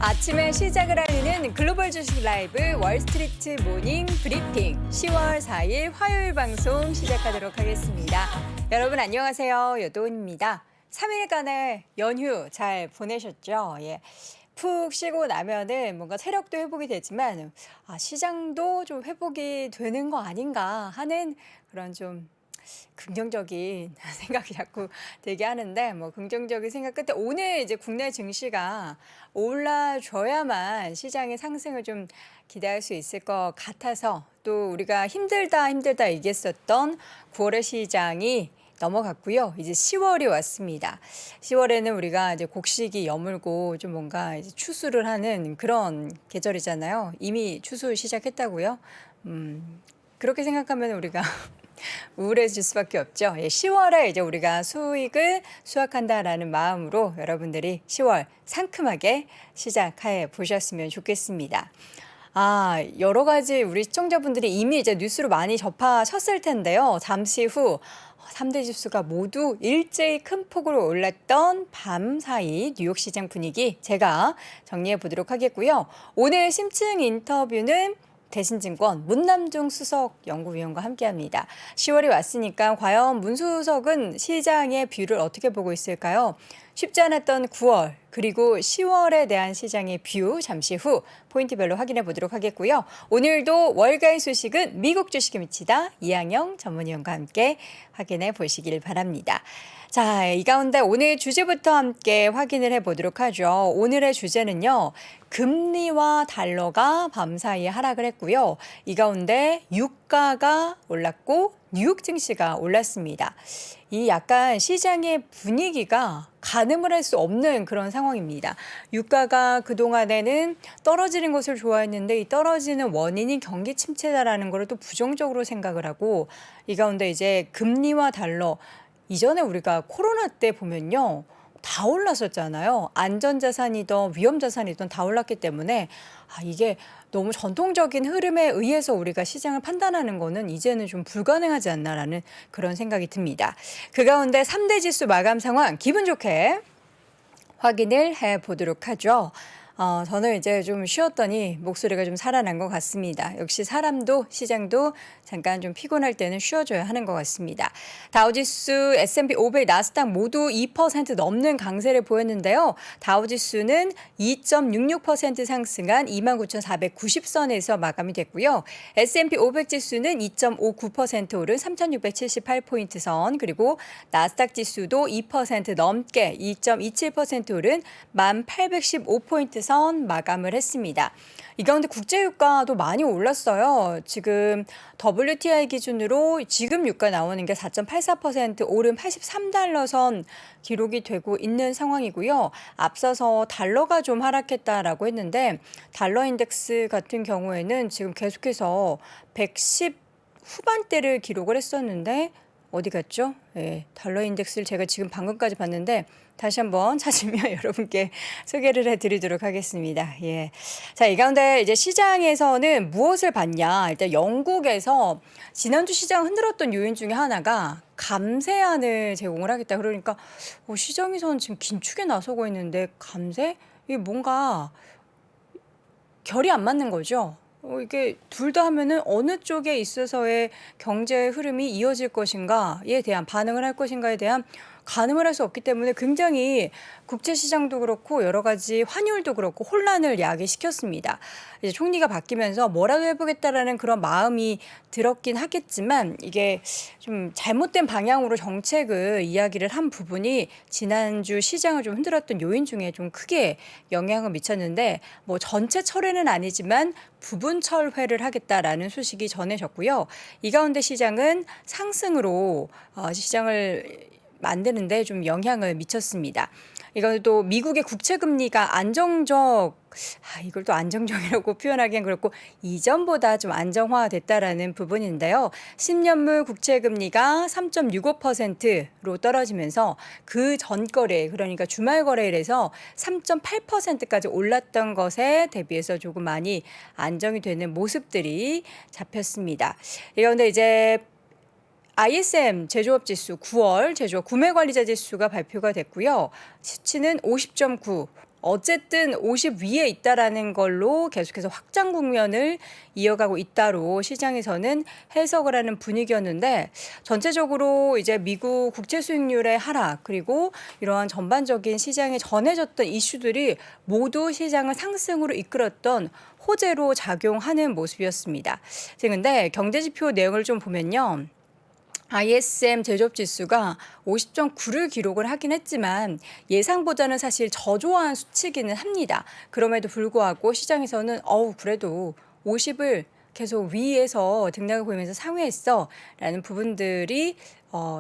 아침에 시작을 알리는 글로벌 주식 라이브 월스트리트 모닝 브리핑 10월 4일 화요일 방송 시작하도록 하겠습니다. 여러분 안녕하세요. 여도은입니다. 3일간의 연휴 잘 보내셨죠? 예. 푹 쉬고 나면은 뭔가 체력도 회복이 되지만 시장도 좀 회복이 되는 거 아닌가 하는 그런 좀 긍정적인 생각이 자꾸 되게 하는데 뭐 긍정적인 생각 끝에 오늘 이제 국내 증시가 올라줘야만 시장의 상승을 좀 기대할 수 있을 것 같아서 또 우리가 힘들다 얘기했었던 9월의 시장이 넘어갔고요. 이제 10월이 왔습니다. 10월에는 우리가 이제 곡식이 여물고 좀 뭔가 이제 추수를 하는 그런 계절이잖아요. 이미 추수 시작했다고요? 그렇게 생각하면 우리가 우울해질 수밖에 없죠. 10월에 이제 우리가 수익을 수확한다라는 마음으로 여러분들이 10월 상큼하게 시작해 보셨으면 좋겠습니다. 여러 가지 우리 시청자분들이 이미 이제 뉴스로 많이 접하셨을 텐데요. 잠시 후 3대 지수가 모두 일제히 큰 폭으로 올랐던 밤 사이 뉴욕 시장 분위기 제가 정리해 보도록 하겠고요. 오늘 심층 인터뷰는 대신증권 문남중 수석 연구위원과 함께합니다. 10월이 왔으니까 과연 문 수석은 시장의 뷰를 어떻게 보고 있을까요? 쉽지 않았던 9월 그리고 10월에 대한 시장의 뷰 잠시 후 포인트별로 확인해 보도록 하겠고요. 오늘도 월가의 소식은 미국 주식에 미치다 이항영 전문위원과 함께 확인해 보시길 바랍니다. 자, 이 가운데 오늘 주제부터 함께 확인을 해보도록 하죠. 오늘의 주제는요. 금리와 달러가 밤사이에 하락을 했고요. 이 가운데 유가가 올랐고 뉴욕 증시가 올랐습니다. 이 약간 시장의 분위기가 가늠을 할 수 없는 그런 상황입니다. 유가가 그동안에는 떨어지는 것을 좋아했는데 이 떨어지는 원인이 경기 침체다라는 걸 또 부정적으로 생각을 하고 이 가운데 이제 금리와 달러 이전에 우리가 코로나 때 보면요. 다 올랐었잖아요. 안전자산이든 위험자산이든 다 올랐기 때문에 이게 너무 전통적인 흐름에 의해서 우리가 시장을 판단하는 거는 이제는 좀 불가능하지 않나라는 그런 생각이 듭니다. 그 가운데 3대 지수 마감 상황 기분 좋게 확인을 해보도록 하죠. 저는 이제 좀 쉬었더니 목소리가 좀 살아난 것 같습니다. 역시 사람도 시장도 잠깐 좀 피곤할 때는 쉬어줘야 하는 것 같습니다. 다우지수, S&P 500, 나스닥 모두 2% 넘는 강세를 보였는데요. 다우지수는 2.66% 상승한 29,490선에서 마감이 됐고요. S&P 500 지수는 2.59% 오른 3,678포인트 선 그리고 나스닥 지수도 2% 넘게 2.27% 오른 1,815포인트 선 마감을 했습니다. 이 가운데 국제유가도 많이 올랐어요. 지금 WTI 기준으로 지금 유가 나오는 게 4.84% 오른 83달러 선 기록이 되고 있는 상황이고요. 앞서서 달러가 좀 하락했다라고 했는데 달러 인덱스 같은 경우에는 지금 계속해서 110 후반대를 기록을 했었는데 어디 갔죠? 네, 달러 인덱스를 제가 지금 방금까지 봤는데 다시 한번 찾으면 여러분께 소개를 해드리도록 하겠습니다. 예. 자, 이 가운데 이제 시장에서는 무엇을 봤냐? 일단 영국에서 지난주 시장 흔들었던 요인 중에 하나가 감세안을 제공을 하겠다. 그러니까 시장에서는 지금 긴축에 나서고 있는데 감세? 이게 뭔가 결이 안 맞는 거죠. 이게 둘 다 하면은 어느 쪽에 있어서의 경제 흐름이 이어질 것인가에 대한 반응을 할 것인가에 대한 가늠을 할 수 없기 때문에 굉장히 국제시장도 그렇고 여러 가지 환율도 그렇고 혼란을 야기시켰습니다. 이제 총리가 바뀌면서 뭐라도 해보겠다라는 그런 마음이 들었긴 하겠지만 이게 좀 잘못된 방향으로 정책을 이야기를 한 부분이 지난주 시장을 좀 흔들었던 요인 중에 좀 크게 영향을 미쳤는데 뭐 전체 철회는 아니지만 부분 철회를 하겠다라는 소식이 전해졌고요. 이 가운데 시장은 상승으로 시장을 만드는데 좀 영향을 미쳤습니다. 이것도 미국의 국채 금리가 이걸 또 안정적이라고 표현하기엔 그렇고 이전보다 좀 안정화됐다라는 부분인데요. 10년물 국채 금리가 3.65%로 떨어지면서 그 전 거래, 그러니까 주말 거래일에서 3.8%까지 올랐던 것에 대비해서 조금 많이 안정이 되는 모습들이 잡혔습니다. 그런데 이제 ISM 제조업 지수 9월 제조업 구매 관리자 지수가 발표가 됐고요. 수치는 50.9. 어쨌든 50 위에 있다라는 걸로 계속해서 확장 국면을 이어가고 있다로 시장에서는 해석을 하는 분위기였는데 전체적으로 이제 미국 국채 수익률의 하락 그리고 이러한 전반적인 시장에 전해졌던 이슈들이 모두 시장을 상승으로 이끌었던 호재로 작용하는 모습이었습니다. 근데 경제지표 내용을 좀 보면요. ISM 제조업 지수가 50.9를 기록을 하긴 했지만 예상보다는 사실 저조한 수치기는 합니다. 그럼에도 불구하고 시장에서는 그래도 50을 계속 위에서 등락을 보이면서 상회했어 라는 부분들이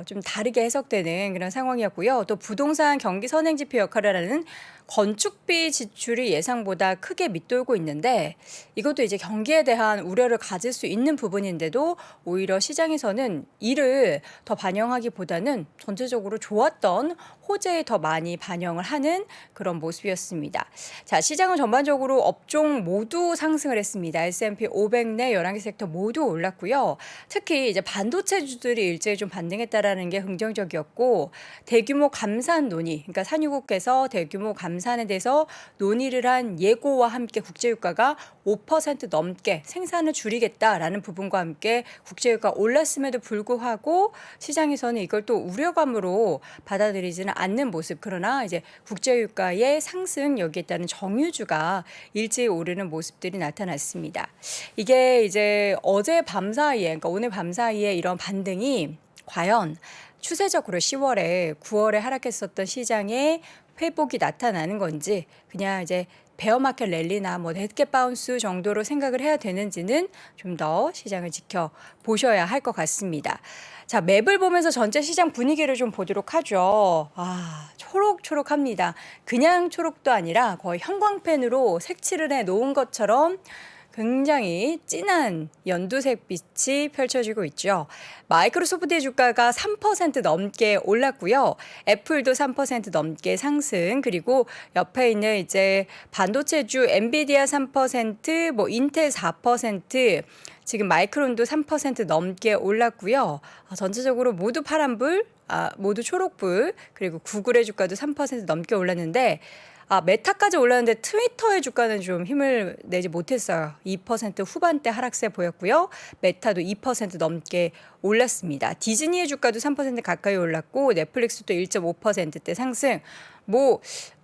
좀 다르게 해석되는 그런 상황이었고요. 또 부동산 경기 선행지표 역할을 하는 건축비 지출이 예상보다 크게 밑돌고 있는데 이것도 이제 경기에 대한 우려를 가질 수 있는 부분인데도 오히려 시장에서는 이를 더 반영하기보다는 전체적으로 좋았던 호재에 더 많이 반영을 하는 그런 모습이었습니다. 자, 시장은 전반적으로 업종 모두 상승을 했습니다. S&P 500 내 11개 섹터 모두 올랐고요. 특히 이제 반도체주들이 일제히 좀 반등했다라는 게 긍정적이었고 대규모 감산 논의, 그러니까 산유국께서 대규모 감산에 대해서 논의를 한 예고와 함께 국제유가가 5% 넘게 생산을 줄이겠다라는 부분과 함께 국제유가 올랐음에도 불구하고 시장에서는 이걸 또 우려감으로 받아들이지는 않는 모습. 그러나 이제 국제유가의 상승 여기에 따른 정유주가 일제히 오르는 모습들이 나타났습니다. 이게 이제 어제 밤 사이에, 그러니까 오늘 밤 사이에 이런 반등이 과연 추세적으로 10월에 9월에 하락했었던 시장의 회복이 나타나는 건지 그냥 이제 베어마켓 랠리나 데드캣 바운스 정도로 생각을 해야 되는지는 좀 더 시장을 지켜보셔야 할 것 같습니다. 자, 맵을 보면서 전체 시장 분위기를 좀 보도록 하죠. 초록초록합니다. 그냥 초록도 아니라 거의 형광펜으로 색칠을 해 놓은 것처럼 굉장히 진한 연두색 빛이 펼쳐지고 있죠. 마이크로소프트의 주가가 3% 넘게 올랐고요. 애플도 3% 넘게 상승, 그리고 옆에 있는 이제 반도체주 엔비디아 3%, 인텔 4%, 지금 마이크론도 3% 넘게 올랐고요. 전체적으로 모두 파란불, 모두 초록불, 그리고 구글의 주가도 3% 넘게 올랐는데 메타까지 올랐는데 트위터의 주가는 좀 힘을 내지 못했어요. 2% 후반대 하락세 보였고요. 메타도 2% 넘게 올랐습니다. 디즈니의 주가도 3% 가까이 올랐고 넷플릭스도 1.5%대 상승.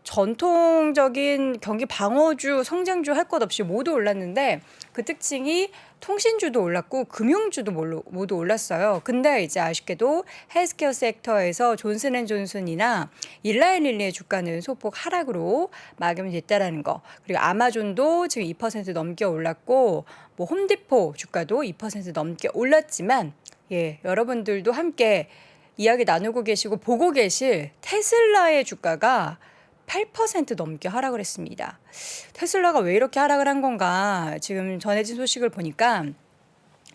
전통적인 경기 방어주, 성장주 할 것 없이 모두 올랐는데 그 특징이 통신주도 올랐고 금융주도 모두 올랐어요. 근데 이제 아쉽게도 헬스케어 섹터에서 존슨앤존슨이나 일라이릴리의 주가는 소폭 하락으로 마감이 됐다라는 거. 그리고 아마존도 지금 2% 넘게 올랐고 홈디포 주가도 2% 넘게 올랐지만 여러분들도 함께 이야기 나누고 계시고 보고 계실 테슬라의 주가가 8% 넘게 하락을 했습니다. 테슬라가 왜 이렇게 하락을 한 건가 지금 전해진 소식을 보니까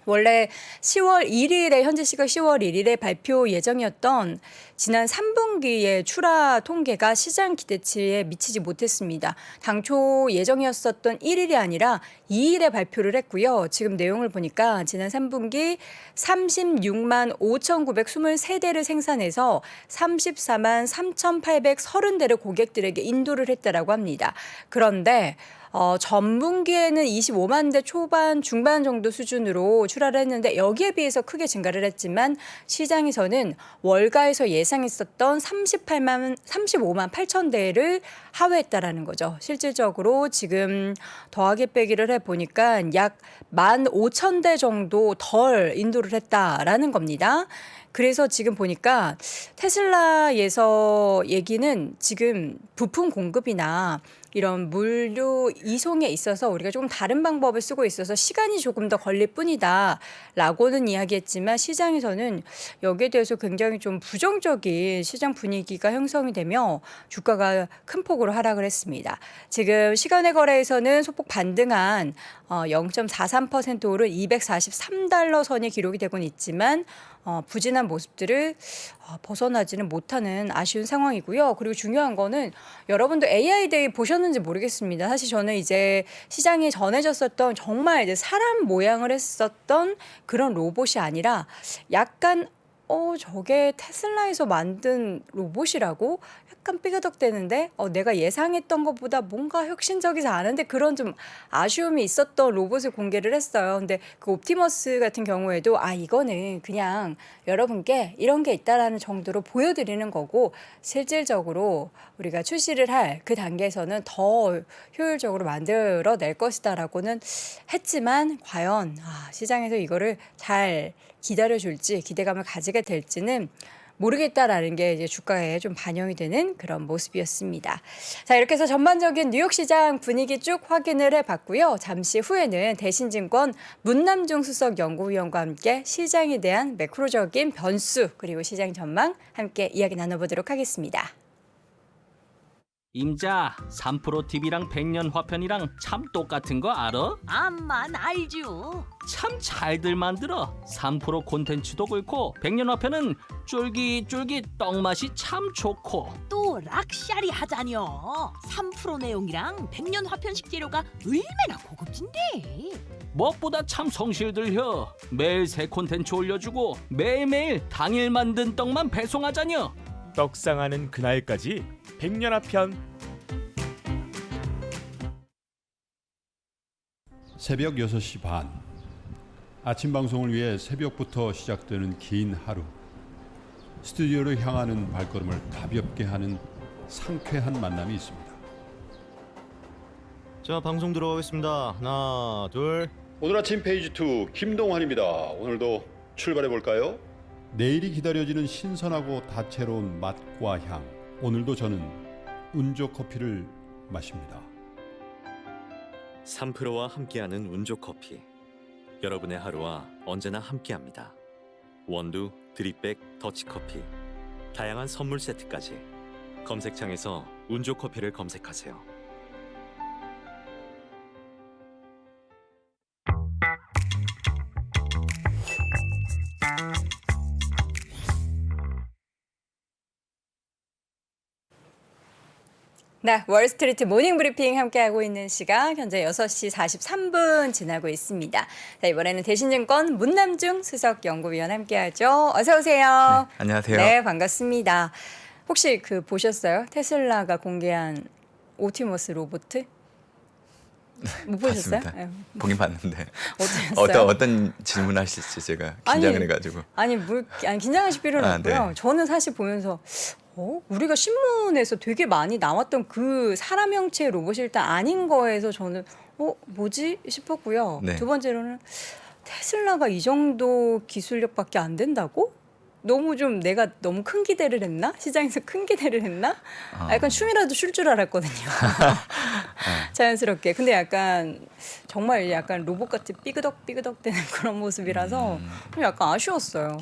원래 10월 1일에 현재 시각 10월 1일에 발표 예정이었던 지난 3분기의 출하 통계가 시장 기대치에 미치지 못했습니다. 당초 예정이었었던 1일이 아니라 2일에 발표를 했고요. 지금 내용을 보니까 지난 3분기 36만 5,923대를 생산해서 34만 3,830대를 고객들에게 인도를 했다라고 합니다. 그런데 전분기에는 25만 대 초반, 중반 정도 수준으로 출하를 했는데 여기에 비해서 크게 증가를 했지만 시장에서는 월가에서 예상했었던 35만 8천 대를 하회했다라는 거죠. 실질적으로 지금 더하기 빼기를 해보니까 약 15,000대 정도 덜 인도를 했다라는 겁니다. 그래서 지금 보니까 테슬라에서 얘기는 지금 부품 공급이나 이런 물류 이송에 있어서 우리가 조금 다른 방법을 쓰고 있어서 시간이 조금 더 걸릴 뿐이다라고는 이야기했지만 시장에서는 여기에 대해서 굉장히 좀 부정적인 시장 분위기가 형성이 되며 주가가 큰 폭으로 하락을 했습니다. 지금 시간의 거래에서는 소폭 반등한 0.43% 오른 243달러 선이 기록이 되고는 있지만 부진한 모습들을 벗어나지는 못하는 아쉬운 상황이고요. 그리고 중요한 거는 여러분도 AI 데이 보셨는지 모르겠습니다. 사실 저는 이제 시장에 전해졌었던 정말 이제 사람 모양을 했었던 그런 로봇이 아니라 약간 저게 테슬라에서 만든 로봇이라고? 약간 삐그덕대는데 내가 예상했던 것보다 뭔가 혁신적이지 않은데 그런 좀 아쉬움이 있었던 로봇을 공개를 했어요. 근데 그 옵티머스 같은 경우에도 이거는 그냥 여러분께 이런 게 있다라는 정도로 보여드리는 거고 실질적으로 우리가 출시를 할 그 단계에서는 더 효율적으로 만들어낼 것이다라고는 했지만 과연 시장에서 이거를 잘 기다려줄지 기대감을 가지게 될지는 모르겠다라는 게 이제 주가에 좀 반영이 되는 그런 모습이었습니다. 자, 이렇게 해서 전반적인 뉴욕 시장 분위기 쭉 확인을 해봤고요. 잠시 후에는 대신증권 문남중 수석 연구위원과 함께 시장에 대한 매크로적인 변수 그리고 시장 전망 함께 이야기 나눠보도록 하겠습니다. 임자, 3프로 TV랑 백년 화편이랑 참 똑같은 거 알아? 암만 알죠. 참 잘들 만들어. 3프로 콘텐츠도 그렇고 백년 화편은 쫄깃쫄깃 떡맛이 참 좋고. 또 락샤리 하자뇨. 3프로 내용이랑 백년 화편식 재료가 얼마나 고급진데. 무엇보다 참 성실들혀. 매일 새 콘텐츠 올려주고 매일매일 당일 만든 떡만 배송하자녀. 떡상하는 그날까지 백년화편. 새벽 6시 반. 아침 방송을 위해 새벽부터 시작되는 긴 하루. 스튜디오로 향하는 발걸음을 가볍게 하는 상쾌한 만남이 있습니다. 자, 방송 들어가겠습니다. 하나, 둘. 오늘 아침 페이지 2 김동환입니다. 오늘도 출발해 볼까요? 내일이 기다려지는 신선하고 다채로운 맛과 향. 오늘도 저는 운조 커피를 마십니다. 3프로와 함께하는 운조 커피. 여러분의 하루와 언제나 함께합니다. 원두, 드립백, 더치커피, 다양한 선물 세트까지 검색창에서 운조 커피를 검색하세요. 네, 월스트리트 모닝 브리핑 함께하고 있는 시각 현재 6시 43분 지나고 있습니다. 자, 이번에는 대신증권 문남중 수석 연구위원 함께하죠. 어서 오세요. 네, 안녕하세요. 네, 반갑습니다. 혹시 보셨어요? 테슬라가 공개한 옵티머스 로봇? 못 보셨어요? 봤습니다. 네. 보긴 봤는데 어떠셨어요? 어떤 질문하실지 제가 긴장을 해가지고. 아니 긴장하실 필요는 없고요. 네. 저는 사실 보면서 우리가 신문에서 되게 많이 나왔던 그 사람 형체의 로봇이 일단 아닌 거에서 저는 뭐지 싶었고요. 네. 두 번째로는 테슬라가 이 정도 기술력밖에 안 된다고? 내가 너무 큰 기대를 했나? 시장에서 큰 기대를 했나? 약간 춤이라도 출 줄 알았거든요. 자연스럽게. 근데 정말 약간 로봇같이 삐그덕 되는 그런 모습이라서 좀 약간 아쉬웠어요.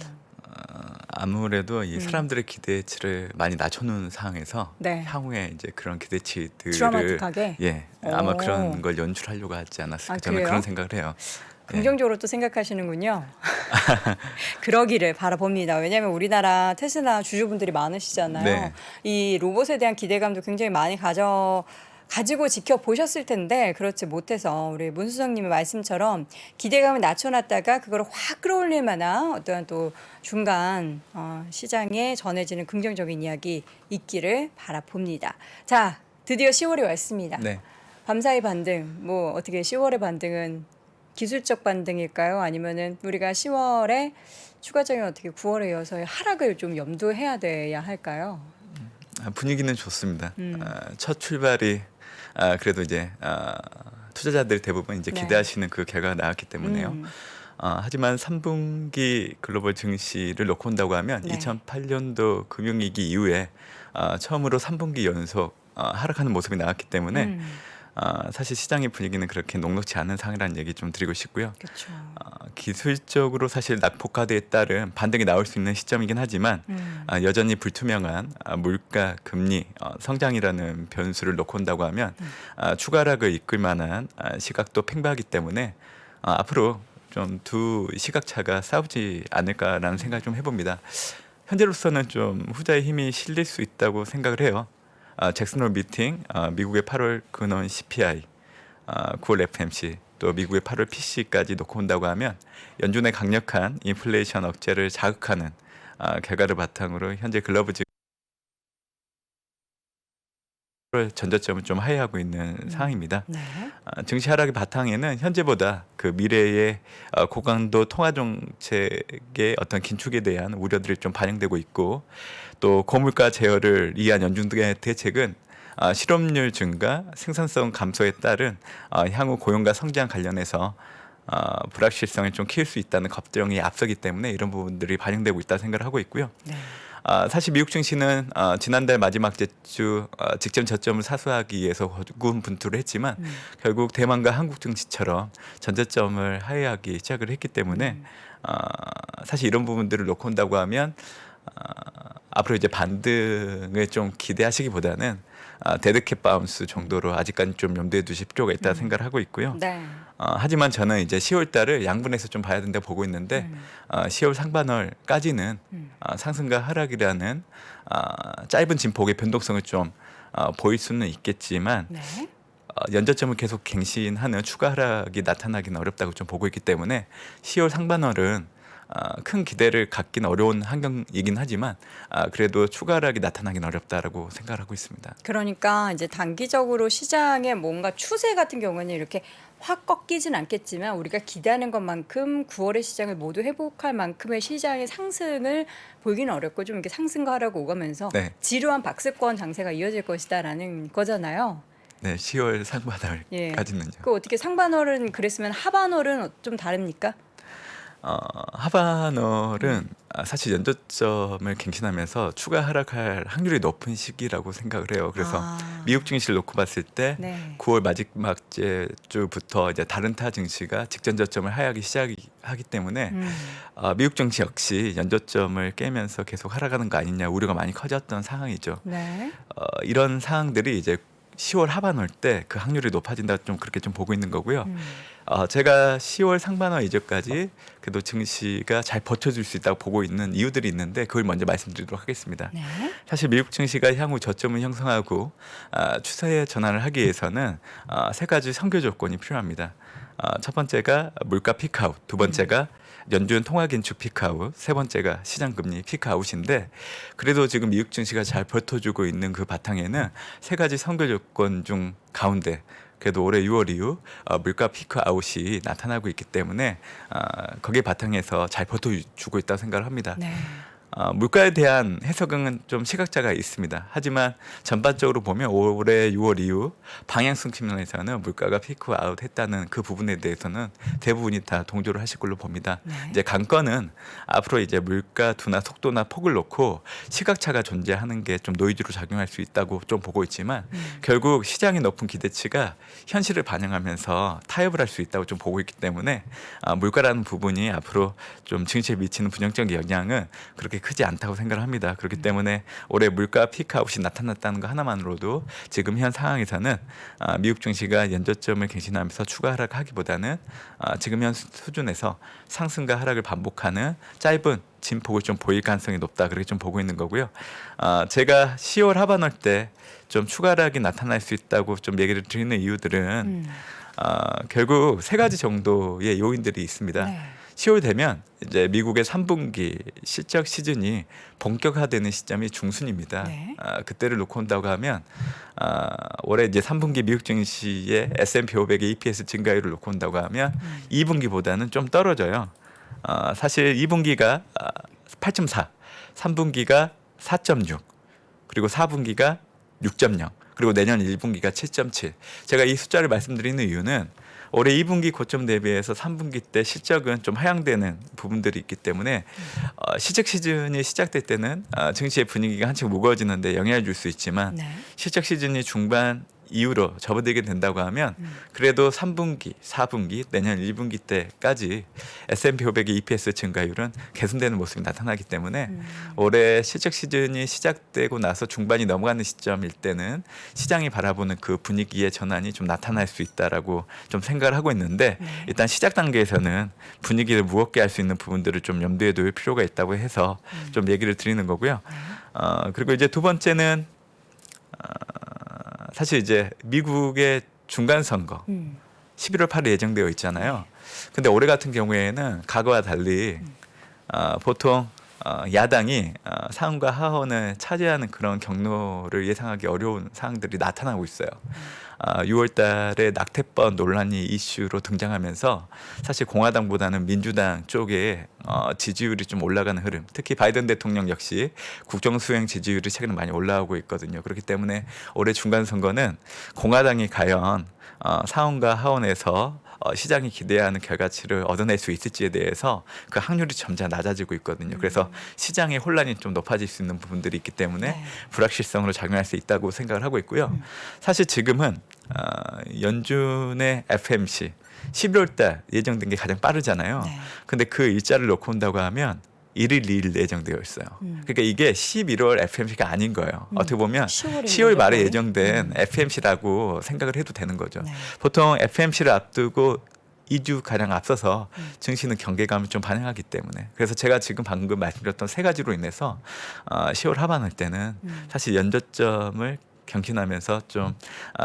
아무래도 이 사람들의 기대치를 많이 낮춰놓은 상황에서 네. 향후에 이제 그런 기대치들을 드라마틱하게? 아마 오. 그런 걸 연출하려고 하지 않았을까 저는 그래요? 그런 생각을 해요. 긍정적으로 또 생각하시는군요. 그러기를 바라봅니다. 왜냐하면 우리나라 테슬라 주주분들이 많으시잖아요. 네. 이 로봇에 대한 기대감도 굉장히 많이 가지고 지켜보셨을 텐데 그렇지 못해서 우리 문 수석님의 말씀처럼 기대감을 낮춰놨다가 그걸 확 끌어올릴 만한 어떠한 또 중간 시장에 전해지는 긍정적인 이야기 있기를 바라봅니다. 자, 드디어 10월이 왔습니다. 네. 밤사이 반등, 어떻게 10월의 반등은 기술적 반등일까요? 아니면은 우리가 10월에 추가적인 어떻게 9월에 이어서 하락을 좀 염두해야 돼야 할까요? 분위기는 좋습니다. 첫 출발이 그래도 이제 투자자들 대부분 이제 네. 기대하시는 그 결과가 나왔기 때문에요. 하지만 3분기 글로벌 증시를 놓고 온다고 하면 네. 2008년도 금융위기 이후에 처음으로 3분기 연속 하락하는 모습이 나왔기 때문에 음. 사실 시장의 분위기는 그렇게 녹록지 않은 상황이라는 얘기 좀 드리고 싶고요. 그렇죠. 기술적으로 사실 낙폭과대에 따른 반등이 나올 수 있는 시점이긴 하지만 여전히 불투명한 물가, 금리, 성장이라는 변수를 놓고 온다고 하면 추가 하락을 이끌 만한 시각도 팽배하기 때문에 앞으로 좀 두 시각차가 싸우지 않을까라는 생각을 좀 해봅니다. 현재로서는 좀 후자의 힘이 실릴 수 있다고 생각을 해요. 잭슨홀 미팅, 미국의 8월 근원 CPI, 9월 FMC, 또 미국의 8월 PC까지 놓고 온다고 하면 연준의 강력한 인플레이션 억제를 자극하는 결과를 바탕으로 현재 글로벌 전저점을 좀 하회하고 있는 상황입니다. 네. 증시 하락의 바탕에는 현재보다 그 미래의 고강도 통화 정책의 어떤 긴축에 대한 우려들이 좀 반영되고 있고 또 고물가 제어를 위한 연준 등의 대책은 실업률 증가, 생산성 감소에 따른 향후 고용과 성장 관련해서 불확실성을 좀 키울 수 있다는 걱정이 앞서기 때문에 이런 부분들이 반영되고 있다 생각을 하고 있고요. 네. 사실 미국 증시는 지난달 마지막 주 직전 저점을 사수하기 위해서 고군분투를 했지만 결국 대만과 한국 증시처럼 전저점을 하회하기 시작을 했기 때문에 사실 이런 부분들을 놓고 온다고 하면 앞으로 이제 반등을 좀 기대하시기보다는 데드캣 바운스 정도로 아직까지 좀 염두에 두실 필요가 있다 생각을 하고 있고요. 네. 하지만 저는 이제 10월 달을 양분해서 좀 봐야 된다고 보고 있는데 10월 상반월까지는 상승과 하락이라는 짧은 진폭의 변동성을 좀 보일 수는 있겠지만 네. 연저점을 계속 갱신하는 추가 하락이 나타나기는 어렵다고 좀 보고 있기 때문에 10월 상반월은 큰 기대를 갖기는 어려운 환경이긴 하지만 그래도 추가 하락이 나타나기는 어렵다라고 생각을 하고 있습니다. 그러니까 이제 단기적으로 시장의 뭔가 추세 같은 경우는 이렇게 확 꺾이진 않겠지만 우리가 기대하는 것만큼 9월의 시장을 모두 회복할 만큼의 시장의 상승을 보기는 어렵고 좀 이렇게 상승과 하락이 오가면서 네. 지루한 박스권 장세가 이어질 것이다라는 거잖아요. 네, 10월 상반월까지는요. 그 어떻게 상반월은 그랬으면 하반월은 좀 다릅니까? 하반월은 사실 연저점을 갱신하면서 추가 하락할 확률이 높은 시기라고 생각을 해요. 그래서 미국 증시를 놓고 봤을 때 네. 9월 마지막 주부터 이제 다른 타 증시가 직전 저점을 하락하기 시작하기 때문에 미국 증시 역시 연저점을 깨면서 계속 하락하는 거 아니냐 우려가 많이 커졌던 상황이죠. 네. 이런 상황들이 이제 10월 하반월 때 그 확률이 높아진다 좀 그렇게 좀 보고 있는 거고요. 제가 10월 상반월 이전까지 그래도 증시가 잘 버텨줄 수 있다고 보고 있는 이유들이 있는데 그걸 먼저 말씀드리도록 하겠습니다. 네. 사실 미국 증시가 향후 저점을 형성하고 추세의 전환을 하기 위해서는 세 가지 선교 조건이 필요합니다. 첫 번째가 물가 피크아웃, 두 번째가 연준 통화 긴축 피크아웃, 세 번째가 시장 금리 피크아웃인데 그래도 지금 미국 증시가 잘 버텨주고 있는 그 바탕에는 세 가지 선교 조건 중 가운데 그래도 올해 6월 이후 물가 피크아웃이 나타나고 있기 때문에 거기에 바탕에서 잘 버텨주고 있다고 생각을 합니다. 네. 물가에 대한 해석은 좀 시각차가 있습니다. 하지만 전반적으로 보면 올해 6월 이후 방향성 측면에서는 물가가 피크아웃 했다는 그 부분에 대해서는 대부분이 다 동조를 하실 걸로 봅니다. 네. 이제 관건은 앞으로 이제 물가 둔화 속도나 폭을 놓고 시각차가 존재하는 게 좀 노이즈로 작용할 수 있다고 좀 보고 있지만 결국 시장의 높은 기대치가 현실을 반영하면서 타협을 할 수 있다고 좀 보고 있기 때문에 물가라는 부분이 앞으로 좀 증시에 미치는 부정적인 영향은 그렇게 크지 않다고 생각을 합니다. 그렇기 때문에 올해 물가 피크아웃이 나타났다는 거 하나만으로도 지금 현 상황에서는 미국 증시가 연저점을 갱신하면서 추가 하락하기보다는 지금 현 수준에서 상승과 하락을 반복하는 짧은 진폭을 좀 보일 가능성이 높다. 그렇게 좀 보고 있는 거고요. 제가 10월 하반월 때 좀 추가 하락이 나타날 수 있다고 좀 얘기를 드리는 이유들은 결국 세 가지 정도의 요인들이 있습니다. 네. 10월 되면 이제 미국의 3분기 실적 시즌이 본격화되는 시점이 중순입니다. 네. 그때를 놓고 온다고 하면 올해 이제 3분기 미국 증시의 S&P 500의 EPS 증가율을 놓고 온다고 하면 2분기보다는 좀 떨어져요. 사실 2분기가 8.4, 3분기가 4.6, 그리고 4분기가 6.0, 그리고 내년 1분기가 7.7. 제가 이 숫자를 말씀드리는 이유는 올해 2분기 고점 대비해서 3분기 때 실적은 좀 하향되는 부분들이 있기 때문에 실적 시즌이 시작될 때는 증시의 분위기가 한층 무거워지는데 영향을 줄 수 있지만 네. 실적 시즌이 중반 이후로 접어들게 된다고 하면 그래도 3분기, 4분기, 내년 1분기 때까지 S&P 500의 EPS 증가율은 개선되는 모습이 나타나기 때문에 올해 실적 시즌이 시작되고 나서 중반이 넘어가는 시점일 때는 시장이 바라보는 그 분위기의 전환이 좀 나타날 수 있다라고 좀 생각을 하고 있는데 일단 시작 단계에서는 분위기를 무겁게 할 수 있는 부분들을 좀 염두에 둘 필요가 있다고 해서 좀 얘기를 드리는 거고요. 그리고 이제 두 번째는 사실 이제 미국의 중간 선거 11월 8일 예정되어 있잖아요. 근데 올해 같은 경우에는 과거와 달리 보통 야당이 상원과 하원을 차지하는 그런 경로를 예상하기 어려운 상황들이 나타나고 있어요. 6월 달에 낙태법 논란이 이슈로 등장하면서 사실 공화당보다는 민주당 쪽에 지지율이 좀 올라가는 흐름, 특히 바이든 대통령 역시 국정 수행 지지율이 최근에 많이 올라오고 있거든요. 그렇기 때문에 올해 중간 선거는 공화당이 과연 상원과 하원에서 시장이 기대하는 결과치를 얻어낼 수 있을지에 대해서 그 확률이 점차 낮아지고 있거든요. 그래서 시장의 혼란이 좀 높아질 수 있는 부분들이 있기 때문에 불확실성으로 작용할 수 있다고 생각을 하고 있고요. 사실 지금은 연준의 FMC 11월 달 예정된 게 가장 빠르잖아요. 근데 그 일자를 놓고 온다고 하면 1일, 2일 예정되어 있어요. 그러니까 이게 11월 FMC가 아닌 거예요. 어떻게 보면 10월 말에 예정된 FMC라고 생각을 해도 되는 거죠. 보통 FMC를 앞두고 2주 가량 앞서서 증시는 경계감을 좀 반영하기 때문에 그래서 제가 지금 방금 말씀드렸던 세 가지로 인해서 10월 하반일 때는 사실 연저점을 경신하면서 좀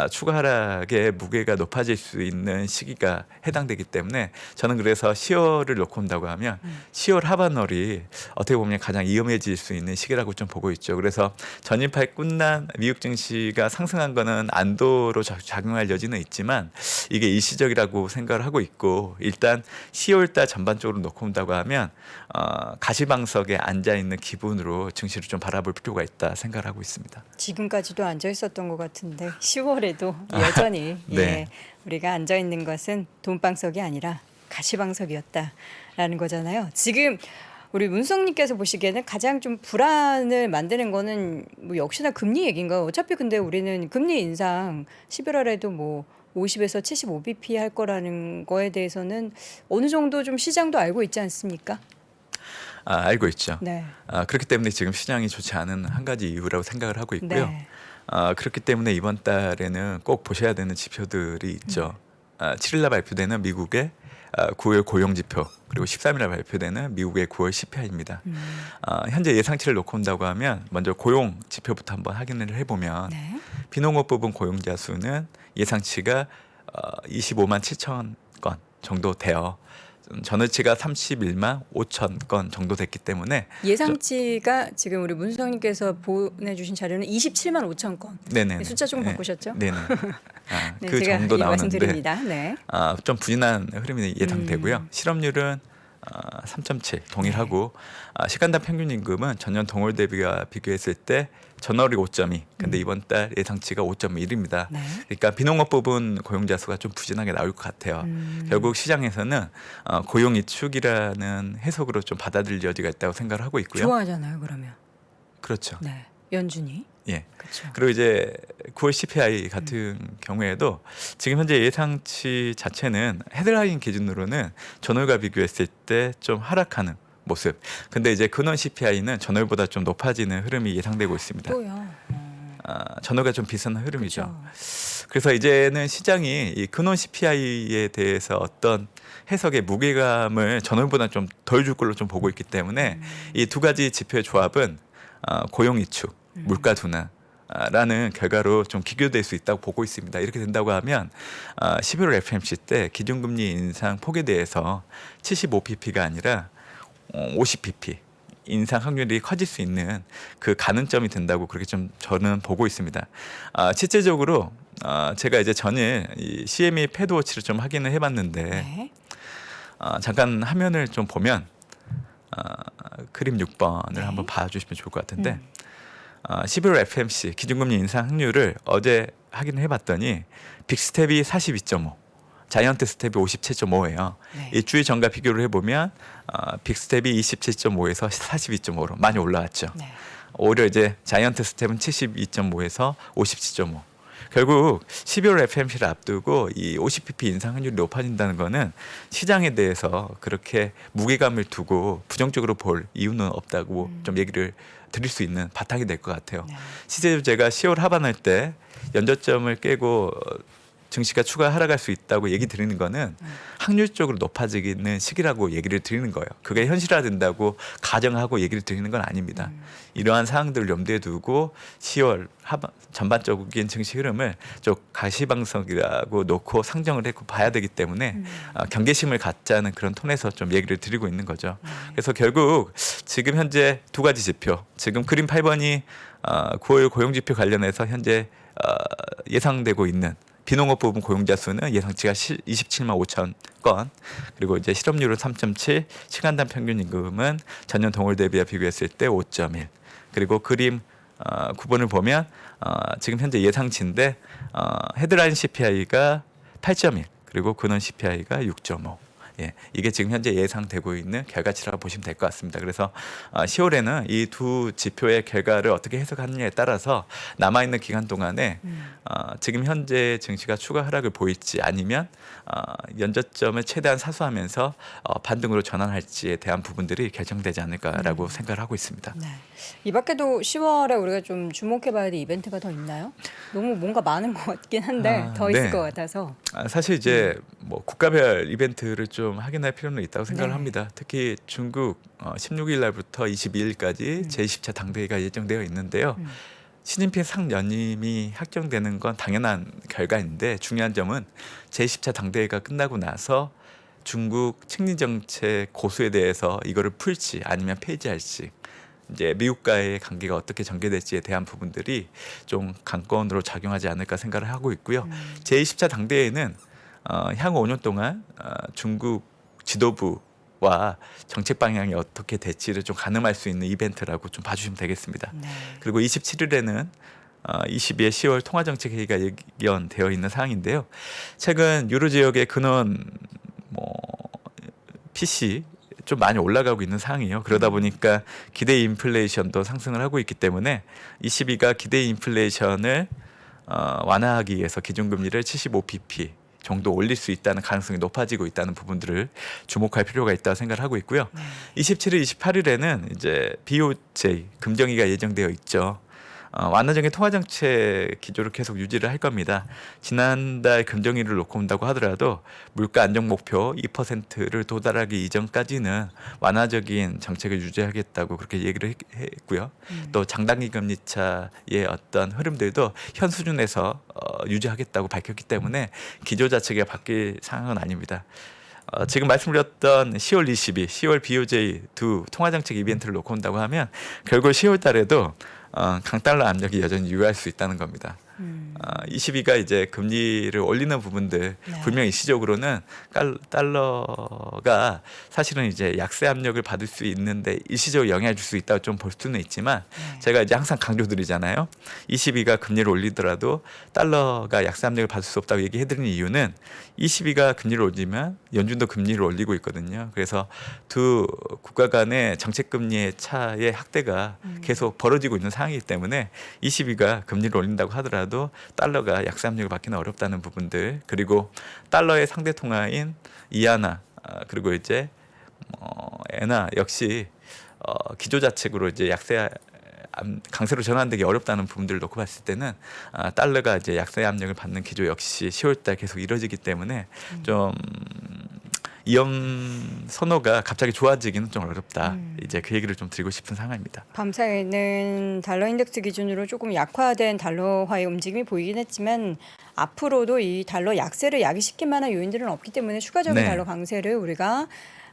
추가 하락의 무게가 높아질 수 있는 시기가 해당되기 때문에 저는 그래서 10월을 놓고 온다고 하면 10월 하반월이 어떻게 보면 가장 위험해질 수 있는 시기라고 좀 보고 있죠. 그래서 전일파에 끝난 미국 증시가 상승한 거는 안도로 작용할 여지는 있지만 이게 일시적이라고 생각을 하고 있고 일단 10월 달 전반적으로 놓고 온다고 하면 가시방석에 앉아있는 기분으로 증시를 좀 바라볼 필요가 있다 생각을 하고 있습니다. 지금까지도 앉아 있었던 것 같은데 10월에도 여전히 네. 예, 우리가 앉아 있는 것은 돈방석이 아니라 가시방석이었다라는 거잖아요. 지금 우리 문성님께서 보시기에는 가장 좀 불안을 만드는 거는 뭐 역시나 금리 얘기인가요? 어차피 근데 우리는 금리 인상 11월에도 뭐 50에서 75bp 할 거라는 거에 대해서는 어느 정도 좀 시장도 알고 있지 않습니까? 알고 있죠. 네. 그렇기 때문에 지금 시장이 좋지 않은 한 가지 이유라고 생각을 하고 있고요. 네. 그렇기 때문에 이번 달에는 꼭 보셔야 되는 지표들이 있죠. 7일날 발표되는 미국의 9월 고용 지표 그리고 13일날 발표되는 미국의 9월 CPI입니다. 현재 예상치를 놓고 온다고 하면 먼저 고용 지표부터 한번 확인을 해보면 네. 비농업 부분 고용자 수는 예상치가 25만 7천 건 정도 돼요. 전월치가 31만 5천 건 정도 됐기 때문에 예상치가 지금 우리 문수장님께서 보내주신 자료는 27만 5천 건. 네네 숫자 조금 바꾸셨죠? 네네. 네, 그 제가 정도 이 나오는데 말씀드립니다. 네. 좀 부진한 흐름이 예상되고요. 실업률은 3.7 동일하고 시간당 평균 임금은 전년 동월 대비와 비교했을 때 전월이 5.2 근데 이번 달 예상치가 5.1입니다. 네. 그러니까 비농업 부분 고용자 수가 좀 부진하게 나올 것 같아요. 결국 시장에서는 고용 이축이라는 해석으로 좀 받아들일 여지가 있다고 생각을 하고 있고요. 좋아하잖아요, 그러면. 그렇죠. 네. 연준이. 예. 그렇죠. 그리고 이제 9월 CPI 같은 경우에도 지금 현재 예상치 자체는 헤드라인 기준으로는 전월과 비교했을 때 좀 하락하는 모습. 근데 이제 근원 CPI는 전월보다 좀 높아지는 흐름이 예상되고 있습니다. 또요. 전월과 좀 비슷한 흐름이죠. 그렇죠. 그래서 이제는 시장이 이 근원 CPI에 대해서 어떤 해석의 무게감을 전월보다 좀 덜 줄 걸로 좀 보고 있기 때문에 이 두 가지 지표의 조합은 고용 이축, 물가 둔화 라는 결과로 좀 기교될 수 있다고 보고 있습니다. 이렇게 된다고 하면 11월 FMC 때 기준금리 인상 폭에 대해서 75pp가 아니라 50pp 인상 확률이 커질 수 있는 그 가능점이 된다고 그렇게 좀 저는 보고 있습니다. 실제적으로 제가 이제 전일 이 CME 패드워치를 좀 확인을 해봤는데 네. 잠깐 화면을 좀 보면 그림 6번을 한번 봐주시면 좋을 것 같은데 11월 FMC 기준금리 인상 확률을 어제 확인을 해봤더니 빅스텝이 42.5 자이언트 스텝이 57.5예요. 네. 일주일 전과 비교를 해보면 빅스텝이 27.5에서 42.5로 많이 올라왔죠. 네. 오히려 이제 자이언트 스텝은 72.5에서 57.5. 결국 12월 FMC를 앞두고 이 50pp 인상 확률이 높아진다는 거는 시장에 대해서 그렇게 무게감을 두고 부정적으로 볼 이유는 없다고 좀 얘기를 드릴 수 있는 바탕이 될 것 같아요. 네. 실제로 제가 10월 하반할 때 연저점을 깨고 증시가 추가 하락할 수 있다고 얘기 드리는 거는 확률적으로 높아지는 시기라고 얘기를 드리는 거예요. 그게 현실화된다고 가정하고 얘기를 드리는 건 아닙니다. 이러한 사항들을 염두에 두고 10월 하반 전반적인 증시 흐름을 좀 가시방석이라고 놓고 상정을 했고 봐야 되기 때문에 경계심을 갖자는 그런 톤에서 좀 얘기를 드리고 있는 거죠. 그래서 결국 지금 현재 두 가지 지표, 지금 그림 8번이 9월 고용지표 관련해서 현재 예상되고 있는 비농업 부분 고용자 수는 예상치가 27만 5천 건, 그리고 이제 실업률은 3.7, 시간당 평균 임금은 전년 동월 대비와 비교했을 때 5.1. 그리고 그림 9번을 보면 지금 현재 예상치인데 헤드라인 CPI가 8.1, 그리고 근원 CPI가 6.5. 예, 이게 지금 현재 예상되고 있는 결과치라고 보시면 될 것 같습니다. 그래서 10월에는 이 두 지표의 결과를 어떻게 해석하느냐에 따라서 남아있는 기간 동안에 지금 현재 증시가 추가 하락을 보일지 아니면 연저점을 최대한 사수하면서 반등으로 전환할지에 대한 부분들이 결정되지 않을까라고 생각을 하고 있습니다. 네. 이 밖에도 10월에 우리가 좀 주목해봐야 될 이벤트가 더 있나요? 너무 뭔가 많은 것 같긴 한데 더 있을 네. 것 같아서. 사실 이제 뭐 국가별 이벤트를 좀 확인할 필요는 있다고 생각을 네. 합니다. 특히 중국 16일 날부터 22일까지 제20차 당대회가 예정되어 있는데요. 시진핑 상연임이 확정되는 건 당연한 결과인데 중요한 점은 제20차 당대회가 끝나고 나서 중국 식민정책 고수에 대해서 이거를 풀지 아니면 폐지할지, 이제 미국과의 관계가 어떻게 전개될지에 대한 부분들이 좀 관건으로 작용하지 않을까 생각을 하고 있고요. 제20차 당대회는 향후 5년 동안 중국 지도부와 정책 방향이 어떻게 될지를 좀 가늠할 수 있는 이벤트라고 좀 봐주시면 되겠습니다. 네. 그리고 27일에는 22일 10월 통화정책회의가 예견되어 있는 사항인데요. 최근 유로 지역의 근원 PC 좀 많이 올라가고 있는 상황이에요. 그러다 보니까 기대 인플레이션도 상승을 하고 있기 때문에 22가 기대 인플레이션을 완화하기 위해서 기준금리를 75pp 정도 올릴 수 있다는 가능성이 높아지고 있다는 부분들을 주목할 필요가 있다고 생각을 하고 있고요. 27일, 28일에는 이제 BOJ 금정위가 예정되어 있죠. 완화적인 통화정책 기조를 계속 유지를 할 겁니다. 지난달 금정위를 놓고 온다고 하더라도 물가 안정 목표 2%를 도달하기 이전까지는 완화적인 정책을 유지하겠다고 그렇게 얘기를 했고요. 또 장단기 금리 차의 어떤 흐름들도 현 수준에서 유지하겠다고 밝혔기 때문에 기조 자체가 바뀔 상황은 아닙니다. 지금 말씀드렸던 10월 22, 10월 BOJ 두 통화정책 이벤트를 놓고 온다고 하면 결국 10월 달에도 강달러 압력이 여전히 유효할 수 있다는 겁니다. 22가 이제 금리를 올리는 부분들 네. 분명 일시적으로는 달러가 사실은 이제 약세 압력을 받을 수 있는데 일시적으로 영향을 줄 수 있다고 좀 볼 수는 있지만 제가 이제 항상 강조드리잖아요. 22가 금리를 올리더라도 달러가 약세 압력을 받을 수 없다고 얘기해드리는 이유는 22가 금리를 올리면 연준도 금리를 올리고 있거든요. 그래서 두 국가 간의 정책 금리의 차의 확대가 계속 벌어지고 있는 상황이기 때문에 22가 금리를 올린다고 하더라도 달러가 약세 압력을 받기는 어렵다는 부분들, 그리고 달러의 상대 통화인 이하나 그리고 이제 엔화 역시 기조 자책으로 이제 약세 강세로 전환되기 어렵다는 부분들을 놓고 봤을 때는 달러가 이제 약세 압력을 받는 기조 역시 10월달 계속 이뤄지기 때문에 좀 이연 선호가 갑자기 좋아지기는 좀 어렵다. 이제 그 얘기를 좀 드리고 싶은 상황입니다. 밤사이는 달러 인덱스 기준으로 조금 약화된 달러화의 움직임이 보이긴 했지만 앞으로도 이 달러 약세를 야기시킬 만한 요인들은 없기 때문에 추가적인 네. 달러 강세를 우리가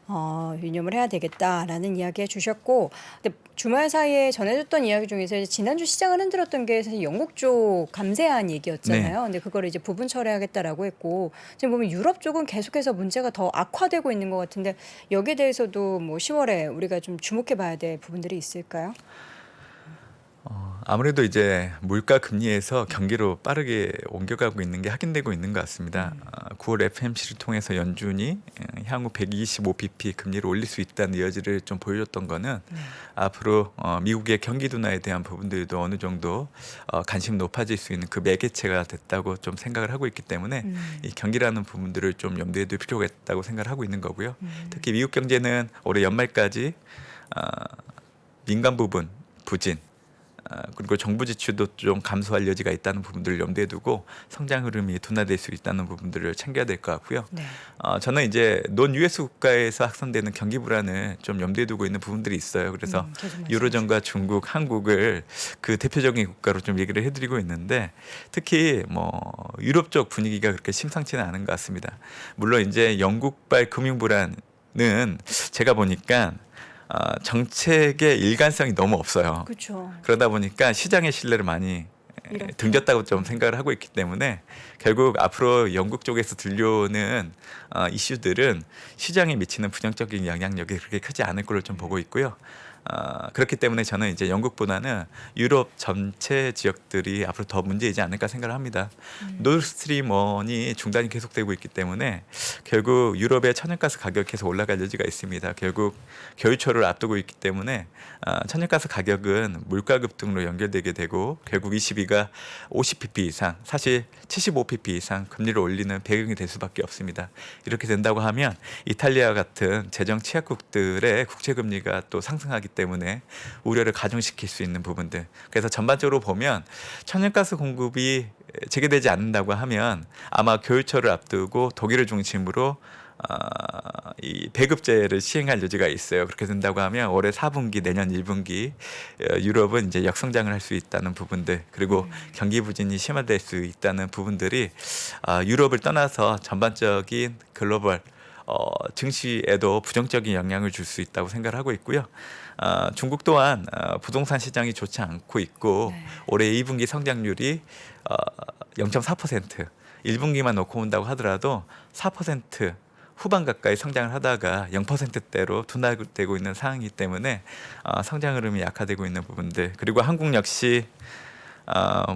유념을 해야 되겠다라는 이야기 해주셨고, 근데 주말 사이에 전해졌던 이야기 중에서 이제 지난주 시장을 흔들었던 게 사실 영국 쪽 감세안 얘기였잖아요. 근데 그거를 이제 부분 처리하겠다라고 했고, 지금 보면 유럽 쪽은 계속해서 문제가 더 악화되고 있는 것 같은데 여기에 대해서도 뭐 10월에 우리가 좀 주목해봐야 될 부분들이 있을까요? 아무래도 이제 물가 금리에서 경기로 빠르게 옮겨가고 있는 게 확인되고 있는 것 같습니다. 9월 FMC를 통해서 연준이 향후 125bp 금리를 올릴 수 있다는 여지를 좀 보여줬던 거는 앞으로 미국의 경기 둔화에 대한 부분들도 어느 정도 관심이 높아질 수 있는 그 매개체가 됐다고 좀 생각을 하고 있기 때문에 이 경기라는 부분들을 좀 염두에 둘 필요가 있다고 생각을 하고 있는 거고요. 특히 미국 경제는 올해 연말까지 민간 부분 부진 그리고 정부 지출도 좀 감소할 여지가 있다는 부분들을 염두에 두고 성장 흐름이 둔화될 수 있다는 부분들을 챙겨야 될 것 같고요. 네. 저는 이제 논 US 국가에서 확산되는 경기 불안을 좀 염두에 두고 있는 부분들이 있어요. 그래서 계속 유로존과 중국, 한국을 그 대표적인 국가로 좀 얘기를 해드리고 있는데 특히 뭐 유럽 쪽 분위기가 그렇게 심상치는 않은 것 같습니다. 물론 이제 영국발 금융 불안은 제가 보니까 정책의 일관성이 너무 없어요. 그렇죠. 그러다 보니까 시장의 신뢰를 많이 이렇게. 등졌다고 좀 생각을 하고 있기 때문에 결국 앞으로 영국 쪽에서 들려오는 이슈들은 시장에 미치는 부정적인 영향력이 그렇게 크지 않을 걸로 좀 보고 있고요. 그렇기 때문에 저는 이제 영국보다는 유럽 전체 지역들이 앞으로 더 문제이지 않을까 생각을 합니다. 노드스트림 1이 중단이 계속되고 있기 때문에 결국 유럽의 천연가스 가격이 계속 올라갈 여지가 있습니다. 결국 겨울철을 앞두고 있기 때문에 천연가스 가격은 물가 급등으로 연결되게 되고 결국 ECB가 50pp 이상, 사실 75pp 이상 금리를 올리는 배경이 될 수밖에 없습니다. 이렇게 된다고 하면 이탈리아 같은 재정 취약국들의 국채 금리가 또 상승하기 때문에 우려를 가중시킬 수 있는 부분들. 그래서 전반적으로 보면 천연가스 공급이 재개되지 않는다고 하면 아마 겨울철을 앞두고 독일을 중심으로 이 배급제를 시행할 여지가 있어요. 그렇게 된다고 하면 올해 4분기, 내년 1분기 유럽은 이제 역성장을 할 수 있다는 부분들, 그리고 경기 부진이 심화될 수 있다는 부분들이 유럽을 떠나서 전반적인 글로벌 증시에도 부정적인 영향을 줄 수 있다고 생각을 하고 있고요. 중국 또한 부동산 시장이 좋지 않고 있고 올해 2분기 성장률이 0.4%, 1분기만 놓고 온다고 하더라도 4% 후반 가까이 성장을 하다가 0%대로 둔화되고 있는 상황이기 때문에 성장 흐름이 약화되고 있는 부분들, 그리고 한국 역시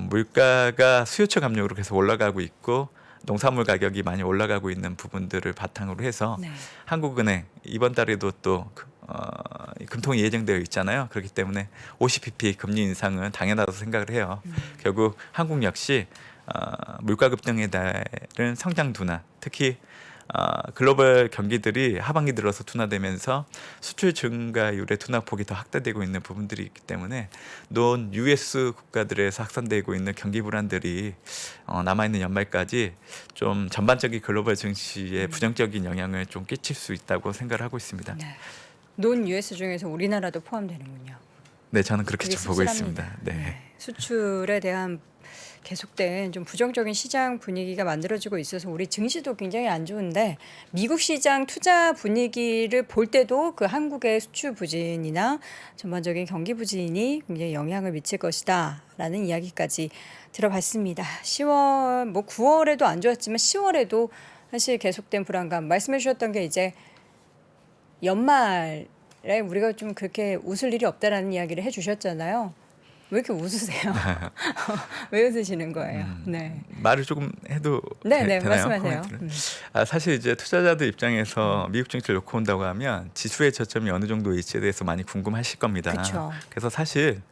물가가 수요처 감력으로 계속 올라가고 있고 농산물 가격이 많이 올라가고 있는 부분들을 바탕으로 해서 한국은행 이번 달에도 또 금통이 예정되어 있잖아요. 그렇기 때문에 50bp 금리 인상은 당연하다고 생각을 해요. 결국 한국 역시 물가 급등에 따른 성장 둔화, 특히 글로벌 경기들이 하반기 들어서 둔화되면서 수출 증가율의 둔화폭이 더 확대되고 있는 부분들이 있기 때문에 논 US 국가들에서 확산되고 있는 경기 불안들이 남아있는 연말까지 좀 전반적인 글로벌 증시에 부정적인 영향을 좀 끼칠 수 있다고 생각을 하고 있습니다. 네. 논 US 중에서 우리나라도 포함되는군요. 네, 저는 그렇게 그게 좀 보고 씁쓸합니다. 있습니다. 네. 수출에 대한 계속된 좀 부정적인 시장 분위기가 만들어지고 있어서 우리 증시도 굉장히 안 좋은데 미국 시장 투자 분위기를 볼 때도 그 한국의 수출 부진이나 전반적인 경기 부진이 굉장히 영향을 미칠 것이다라는 이야기까지 들어봤습니다. 10월 뭐 9월에도 안 좋았지만 10월에도 사실 계속된 불안감 말씀해 주셨던 게 이제 연말에 우리가 좀 그렇게 웃을 일이 없다라는 이야기를 해 주셨잖아요. 왜 이렇게 웃으세요? 왜 웃으시는 거예요? 네. 말을 조금 해도 네, 되나요? 말씀하세요. 코멘트를? 사실 이제 투자자들 입장에서 미국 증시를 놓고 온다고 하면 지수의 저점이 어느 정도일지에 대해서 많이 궁금하실 겁니다. 그쵸. 그래서 사실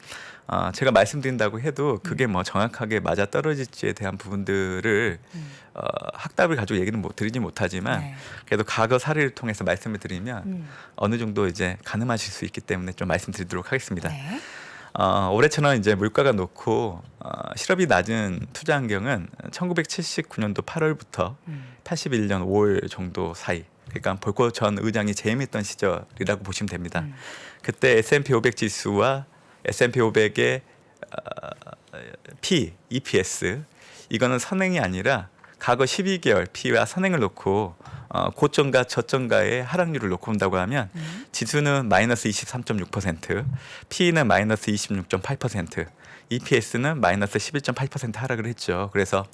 제가 말씀드린다고 해도 그게 뭐 정확하게 맞아 떨어질지에 대한 부분들을 확답을 가지고 얘기는 드리지 못하지만 네. 그래도 과거 사례를 통해서 말씀을 드리면 어느 정도 이제 가늠하실 수 있기 때문에 좀 말씀드리도록 하겠습니다. 네. 올해처럼 이제 물가가 높고 실업이 낮은 투자 환경은 1979년도 8월부터 81년 5월 정도 사이, 그러니까 볼코 전 의장이 재임했던 시절이라고 보시면 됩니다. 그때 S&P 500 지수와 S&P 500의 P, EPS 이거는 선행이 아니라 과거 12개월 P와 선행을 놓고 고점과 저점과의 하락률을 놓고 온다고 하면 지수는 마이너스 23.6%, P는 마이너스 26.8%, EPS는 마이너스 11.8% 하락을 했죠. 그래서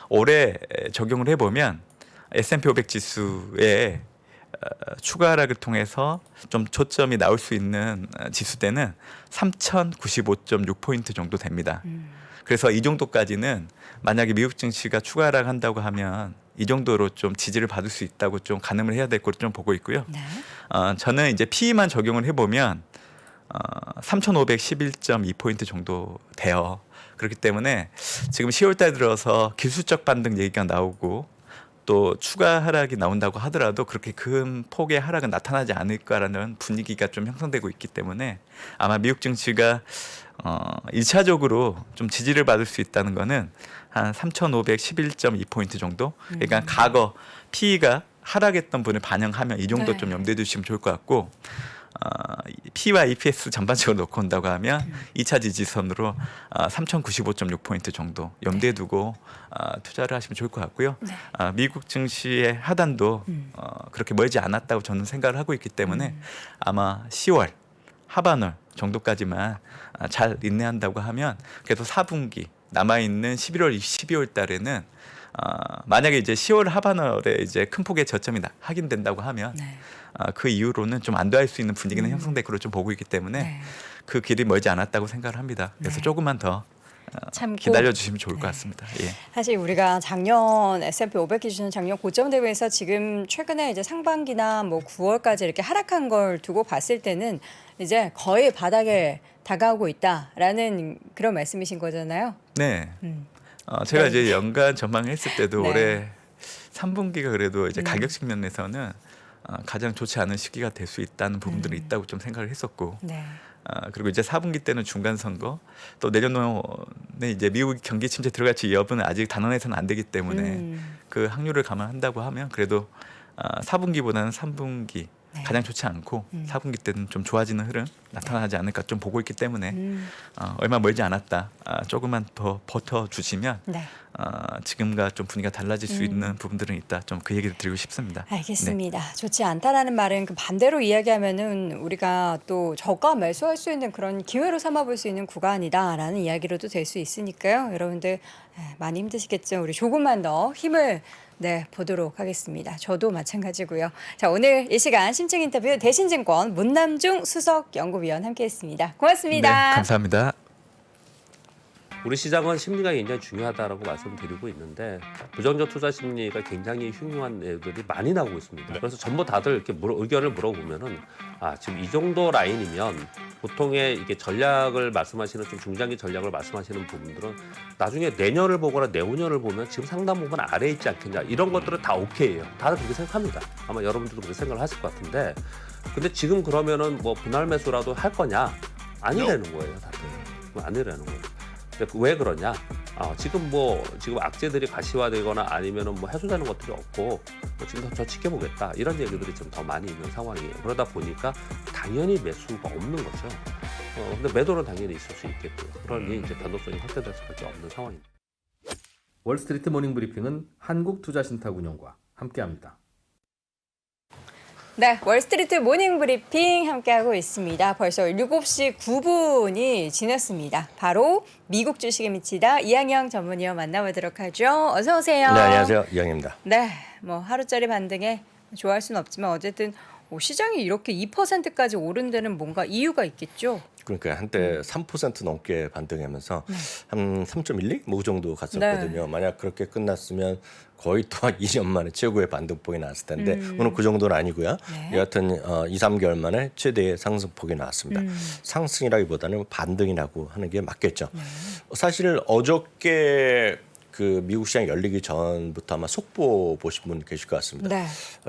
올해 적용을 해보면 S&P 500 지수의 추가 하락을 통해서 좀 초점이 나올 수 있는 지수대는 3,095.6포인트 정도 됩니다. 그래서 이 정도까지는 만약에 미국 증시가 추가 하락한다고 하면 이 정도로 좀 지지를 받을 수 있다고 좀 가늠을 해야 될 거로 좀 보고 있고요. 네. 저는 이제 PE만 적용을 해보면 3,511.2포인트 정도 돼요. 그렇기 때문에 지금 10월 달 들어서 기술적 반등 얘기가 나오고 또 추가 하락이 나온다고 하더라도 그렇게 큰 폭의 하락은 나타나지 않을까라는 분위기가 좀 형성되고 있기 때문에 아마 미국 증시가 1차적으로 좀 지지를 받을 수 있다는 거는 한 3,511.2포인트 정도. 그러니까 과거 PE가 하락했던 분을 반영하면 이 정도 네. 좀 염두에 두시면 좋을 것 같고 P와 EPS 전반적으로 놓고 온다고 하면 2차 지지선으로 3,095.6포인트 정도 염두에 두고 투자를 하시면 좋을 것 같고요. 네. 미국 증시의 하단도 그렇게 멀지 않았다고 저는 생각을 하고 있기 때문에 아마 10월 하반월 정도까지만 잘 인내한다고 하면 그래도 4분기 남아있는 11월, 12월 달에는 만약에 이제 10월 하반월에 이제 큰 폭의 저점이 확인된다고 하면 네. 그 이후로는 좀 안도할 수 있는 분위기는 형성될 거로 좀 보고 있기 때문에 네. 그 길이 멀지 않았다고 생각을 합니다. 그래서 네. 조금만 더 참고. 기다려 주시면 좋을 네. 것 같습니다. 예. 사실 우리가 작년 S&P 500 기준은 작년 고점 대비해서 지금 최근에 이제 상반기나 뭐 9월까지 이렇게 하락한 걸 두고 봤을 때는 이제 거의 바닥에 다가오고 있다라는 그런 말씀이신 거잖아요. 네. 음. 제가 네. 이제 연간 전망을 했을 때도 네. 올해 3분기가 그래도 이제 가격 측면에서는 가장 좋지 않은 시기가 될 수 있다는 부분들이 있다고 좀 생각을 했었고 네. 그리고 이제 4분기 때는 중간 선거 또 내년에 이제 미국 경기 침체 들어갈지 여부는 아직 단언해서는 안 되기 때문에 그 확률을 감안한다고 하면 그래도 4분기보다는 3분기 네. 가장 좋지 않고 4분기 때는 좀 좋아지는 흐름 나타나지 않을까 좀 보고 있기 때문에 얼마 멀지 않았다. 조금만 더 버텨 주시면 네. 지금과 좀 분위기가 달라질 수 있는 부분들은 있다. 좀 그 얘기를 드리고 싶습니다. 알겠습니다. 좋지 않다라는 말은 그 반대로 이야기하면은 우리가 또 저가 매수할 수 있는 그런 기회로 삼아볼 수 있는 구간이다라는 이야기로도 될 수 있으니까요. 여러분들 많이 힘드시겠죠. 우리 조금만 더 힘을 보도록 하겠습니다. 저도 마찬가지고요. 자, 오늘 이 시간 심층 인터뷰 대신증권 문남중 수석 연구위원 함께했습니다. 고맙습니다. 네, 감사합니다. 우리 시장은 심리가 굉장히 중요하다라고 말씀드리고 있는데 부정적 투자 심리가 굉장히 흉흉한 애들이 많이 나오고 있습니다. 그래서 전부 다들 이렇게 의견을 물어보면은 지금 이 정도 라인이면 보통의 이게 전략을 말씀하시는 좀 중장기 전략을 말씀하시는 부분들은 나중에 내년을 보거나 내후년을 보면 지금 상당 부분 아래에 있지 않겠냐 이런 것들은 다 오케이예요. 다들 그렇게 생각합니다. 아마 여러분들도 그렇게 생각을 하실 것 같은데 근데 지금 그러면은 뭐 분할 매수라도 할 거냐? 아니라는 거예요, 다들. 아니라는 거예요. 왜 그러냐? 지금 악재들이 가시화되거나 아니면은 뭐 해소되는 것들이 없고 뭐 지금 더 지켜보겠다 이런 얘기들이 좀 더 많이 있는 상황이에요. 그러다 보니까 당연히 매수가 없는 거죠. 근데 매도는 당연히 있을 수 있겠고요. 그러니 이제 변동성이 확대될 수밖에 없는 상황입니다. 월스트리트 모닝 브리핑은 한국투자신탁운용과 함께합니다. 네, 월스트리트 모닝 브리핑 함께하고 있습니다. 벌써 7시 9분이 지났습니다. 바로 미국 주식에 미치다 이항영 전문위원 만나보도록 하죠. 어서 오세요. 네, 안녕하세요. 이항입니다. 네, 뭐 하루짜리 반등에 좋아할 수는 없지만 어쨌든 시장이 이렇게 2%까지 오른 데는 뭔가 이유가 있겠죠. 그러니까 한때 3% 넘게 반등하면서 한 3.12? 뭐 그 정도 갔었거든요. 네. 만약 그렇게 끝났으면 거의 또 한 2년 만에 최고의 반등폭이 나왔을 텐데 오늘 그 정도는 아니고요. 네. 여하튼 2, 3개월 만에 최대의 상승폭이 나왔습니다. 상승이라기보다는 반등이라고 하는 게 맞겠죠. 사실 어저께 그 미국 시장 열리기 전부터 아마 속보 보신 분 계실 것 같습니다. 네.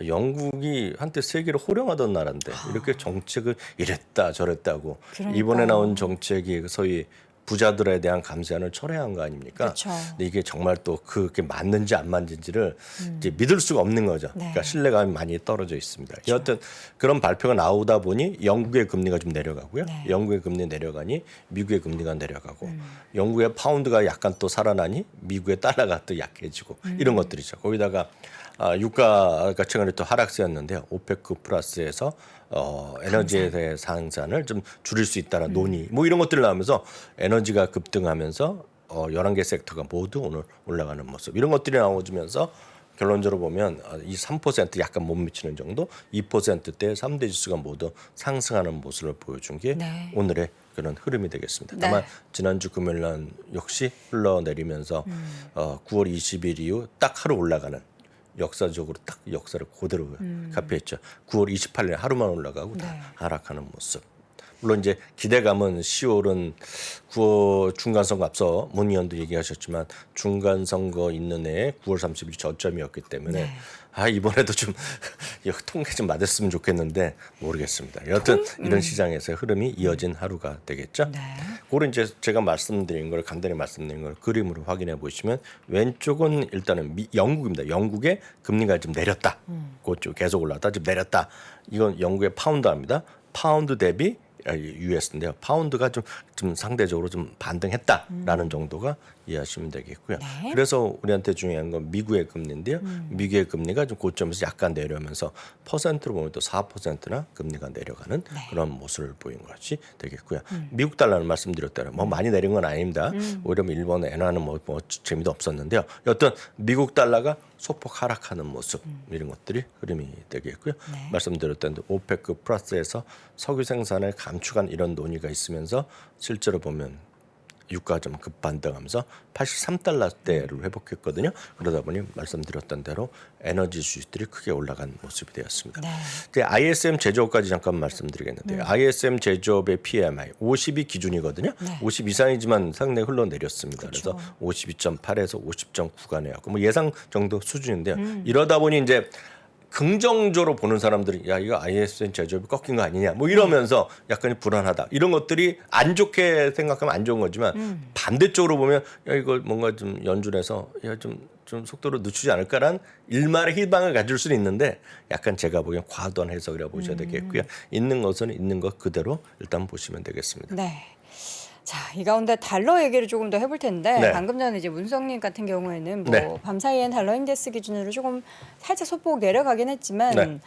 영국이 한때 세계를 호령하던 나라인데 이렇게 정책을 이랬다 저랬다고 그러니까요. 이번에 나온 정책이 소위 부자들에 대한 감세안을 철회한 거 아닙니까? 그렇죠. 근데 이게 정말 또 그게 맞는지 안 맞는지를 이제 믿을 수가 없는 거죠. 네. 그러니까 신뢰감이 많이 떨어져 있습니다. 여하튼 그런 발표가 나오다 보니 영국의 금리가 좀 내려가고요. 네. 영국의 금리 내려가니 미국의 금리가 내려가고 영국의 파운드가 약간 또 살아나니 미국의 달러가 또 약해지고 이런 것들이죠. 거기다가 유가가 최근에 또 하락세였는데요. 오페크 플러스에서 에너지에 대해 상산을 좀 줄일 수 있다는 논의 뭐 이런 것들이 나오면서 에너지가 급등하면서 11개 섹터가 모두 오늘 올라가는 모습 이런 것들이 나오면서 결론적으로 보면 이 3% 약간 못 미치는 정도, 2%대 3대 지수가 모두 상승하는 모습을 보여준 게 네. 오늘의 그런 흐름이 되겠습니다. 다만 네. 지난주 금요일 날 역시 흘러내리면서 9월 20일 이후 딱 하루 올라가는 역사적으로 딱 역사를 그대로 카피했죠. 9월 28일 하루만 올라가고 다 네. 하락하는 모습. 물론 이제 기대감은 10월은 9월 중간선거 앞서 문 의원도 얘기하셨지만 중간선거 있는 해에 9월 30일 저점이었기 때문에 네. 이번에도 좀 통계 좀 맞았으면 좋겠는데 모르겠습니다. 여튼 이런 시장에서의 흐름이 이어진 하루가 되겠죠. 네. 그걸 이제 제가 말씀드린 걸 간단히 말씀드린 걸 그림으로 확인해 보시면 왼쪽은 일단은 영국입니다. 영국의 금리가 좀 내렸다. 그쪽 계속 올랐다. 지금 내렸다. 이건 영국의 파운드입니다. 파운드 대비 US인데요. 파운드가 좀 상대적으로 좀 반등했다라는 정도가 이해하시면 되겠고요. 네. 그래서 우리한테 중요한 건 미국의 금리인데요. 미국의 금리가 좀 고점에서 약간 내려오면서 퍼센트로 보면 또 4%나 금리가 내려가는 그런 모습을 보인 것이 되겠고요. 미국 달러는 말씀드렸다면 뭐 많이 내린 건 아닙니다. 오히려 일본 엔화는 뭐 재미도 없었는데요. 여튼 미국 달러가 소폭 하락하는 모습 이런 것들이 흐름이 되겠고요. 네. 말씀드렸던 오페크 플러스에서 석유 생산을 감축한 이런 논의가 있으면서 실제로 보면 유가가 좀 급반등하면서 83달러대를 회복했거든요. 그러다 보니 말씀드렸던 대로 에너지 수익들이 크게 올라간 모습이 되었습니다. 네. 이제 ISM 제조업까지 잠깐 말씀드리겠는데요. ISM 제조업의 PMI 50이 기준이거든요. 네. 50 이상이지만 상당히 흘러내렸습니다. 그래서 52.8에서 50.9가 내였고 뭐 예상 정도 수준인데요. 이러다 보니 이제 긍정적으로 보는 사람들이 야 이거 ISM 제조업이 꺾인 거 아니냐 뭐 이러면서 약간 불안하다 이런 것들이 안 좋게 생각하면 안 좋은 거지만 반대쪽으로 보면 야 이거 뭔가 좀 연준해서 야 좀 속도를 늦추지 않을까라는 일말의 희망을 가질 수는 있는데 약간 제가 보기엔 과도한 해석이라고 보셔야 되겠고요. 있는 것은 있는 것 그대로 일단 보시면 되겠습니다. 네. 자, 이 가운데 달러 얘기를 조금 더 해볼 텐데 네. 방금 전에 이제 문성님 같은 경우에는 뭐 네. 밤사이엔 달러 인덱스 기준으로 조금 살짝 소폭 내려가긴 했지만 네.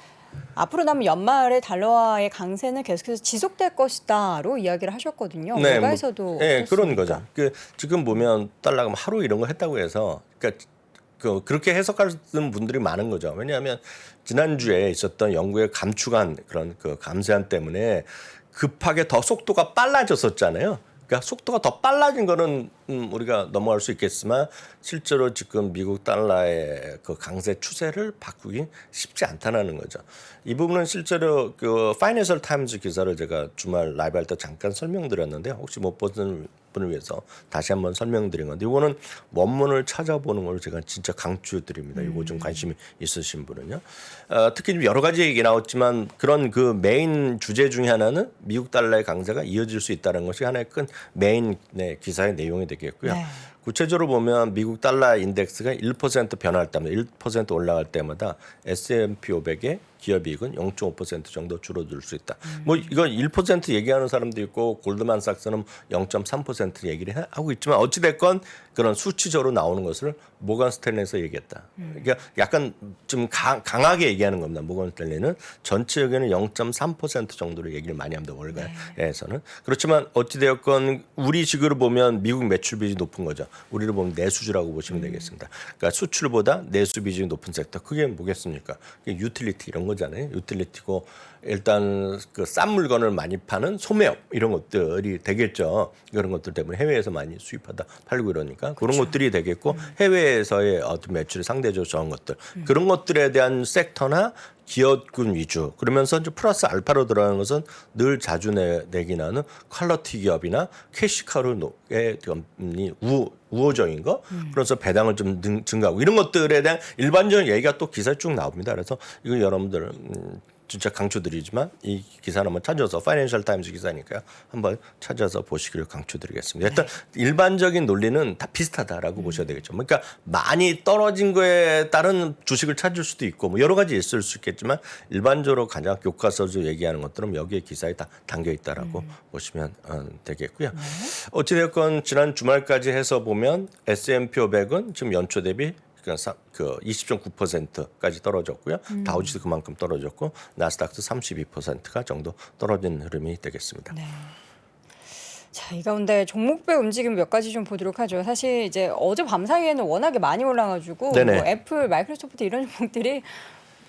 앞으로 남은 연말에 달러와의 강세는 계속해서 지속될 것이다로 이야기를 하셨거든요. 네, 외과에서도 네, 그런 그렇습니까? 거죠. 지금 보면 달러가 하루 이런 거 했다고 해서 그렇게 해석하는 분들이 많은 거죠. 왜냐하면 지난주에 있었던 영국의 감축한 그런 감세안 때문에 급하게 더 속도가 빨라졌었잖아요. 그러니까 속도가 더 빨라진 거는 우리가 넘어갈 수 있겠지만 실제로 지금 미국 달러의 그 강세 추세를 바꾸긴 쉽지 않다는 거죠. 이 부분은 실제로 그 파이낸셜 타임즈 기사를 제가 주말 라이브 할 때 잠깐 설명드렸는데 혹시 못 보신 분을 위해서 다시 한번 설명드린 건데 이거는 원문을 찾아보는 걸 제가 진짜 강추드립니다. 이거 좀 관심이 있으신 분은요. 특히 좀 여러 가지 얘기 나왔지만 그런 그 메인 주제 중에 하나는 미국 달러의 강세가 이어질 수 있다는 것이 하나의 큰 메인 기사의 내용이 되겠고요. 네. 구체적으로 보면 미국 달러 인덱스가 1% 변할 때마다 1% 올라갈 때마다 S&P 500의 기업이익은 0.5% 정도 줄어들 수 있다. 뭐 이건 1% 얘기하는 사람도 있고 골드만삭스는 0.3% 얘기를 하고 있지만 어찌 됐건 그런 수치적으로 나오는 것을 모건 스탠리에서 얘기했다. 그러니까 약간 좀 강하게 얘기하는 겁니다. 모건 스탠리는 전체 의견은 0.3% 정도로 얘기를 많이 합니다. 월가에서는. 그렇지만 어찌 되었건 우리 식으로 보면 미국 매출 비중이 높은 거죠. 우리를 보면 내수주라고 보시면 되겠습니다. 그러니까 수출보다 내수 비중이 높은 섹터. 그게 뭐겠습니까? 유틸리티 이런 거잖아요. 유틸리티고 일단 그 싼 물건을 많이 파는 소매업 이런 것들이 되겠죠. 이런 것들 때문에 해외에서 많이 수입하다 팔고 이러니까 그런 것들이 되겠고 해외에서의 어떤 매출이 상대적으로 적은 것들 그런 것들에 대한 섹터나 기업군 위주 그러면서 이제 플러스 알파로 들어가는 것은 늘 자주 내긴 하는 퀄리티 기업이나 캐시카루의 우호적인 거 그래서 배당을 좀 증가하고 이런 것들에 대한 일반적인 얘기가 또 기사에 쭉 나옵니다. 그래서 이거 여러분들 진짜 강추드리지만 이 기사는 한번 찾아서 파이낸셜 타임즈 기사니까요. 한번 찾아서 보시기를 강추드리겠습니다. 일단 일반적인 논리는 다 비슷하다라고 보셔야 되겠죠. 그러니까 많이 떨어진 거에 따른 주식을 찾을 수도 있고 뭐 여러 가지 있을 수 있겠지만 일반적으로 가장 교과서에서 얘기하는 것들은 여기에 기사에 다 담겨 있다라고 보시면 되겠고요. 어찌됐건 지난 주말까지 해서 보면 S&P 500은 지금 연초 대비 그 20.9%까지 떨어졌고요. 다우지도 그만큼 떨어졌고 나스닥도 32%가 정도 떨어진 흐름이 되겠습니다. 네. 자, 이 가운데 종목별 움직임 몇 가지 좀 보도록 하죠. 사실 이제 어제 밤 사이에는 워낙에 많이 올라가지고 네네. 뭐 애플, 마이크로소프트 이런 종목들이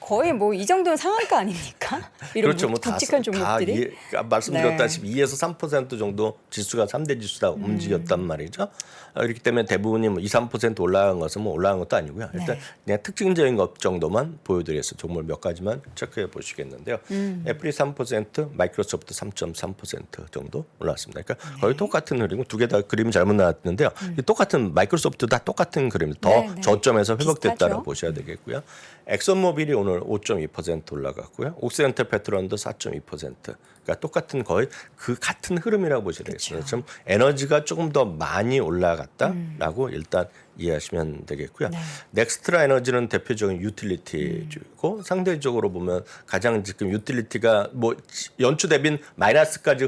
거의 뭐 이 정도는 상한가 아닙니까? 이런 그렇죠. 뭐 묵직한 종목들이. 말씀드렸다시피 2에서 3% 정도 지수가 3대 지수다 움직였단 말이죠. 그렇기 때문에 대부분이 뭐 2, 3% 올라간 것은 뭐 올라간 것도 아니고요. 일단 그냥 특징적인 것 정도만 보여드리겠습니다. 종목 몇 가지만 체크해 보시겠는데요. 애플이 3%, 마이크로소프트 3.3% 정도 올랐습니다. 그러니까 거의 똑같은 흐름, 두 개 다 그림이 잘못 나왔는데요. 똑같은 마이크로소프트 다 똑같은 그림, 더 저점에서 회복됐다고 보셔야 되겠고요. 엑선모빌이 오늘 5.2% 올라갔고요. 옥시덴탈 페트롤도 4.2%. 그러니까 똑같은 거의 그 같은 흐름이라고 보셔야 되겠습니다. 좀 에너지가 조금 더 많이 올라갔다라고 일단 이해하시면 되겠고요. 넥스트라 에너지는 대표적인 유틸리티고 상대적으로 보면 가장 지금 유틸리티가 뭐 연초 대비 마이너스까지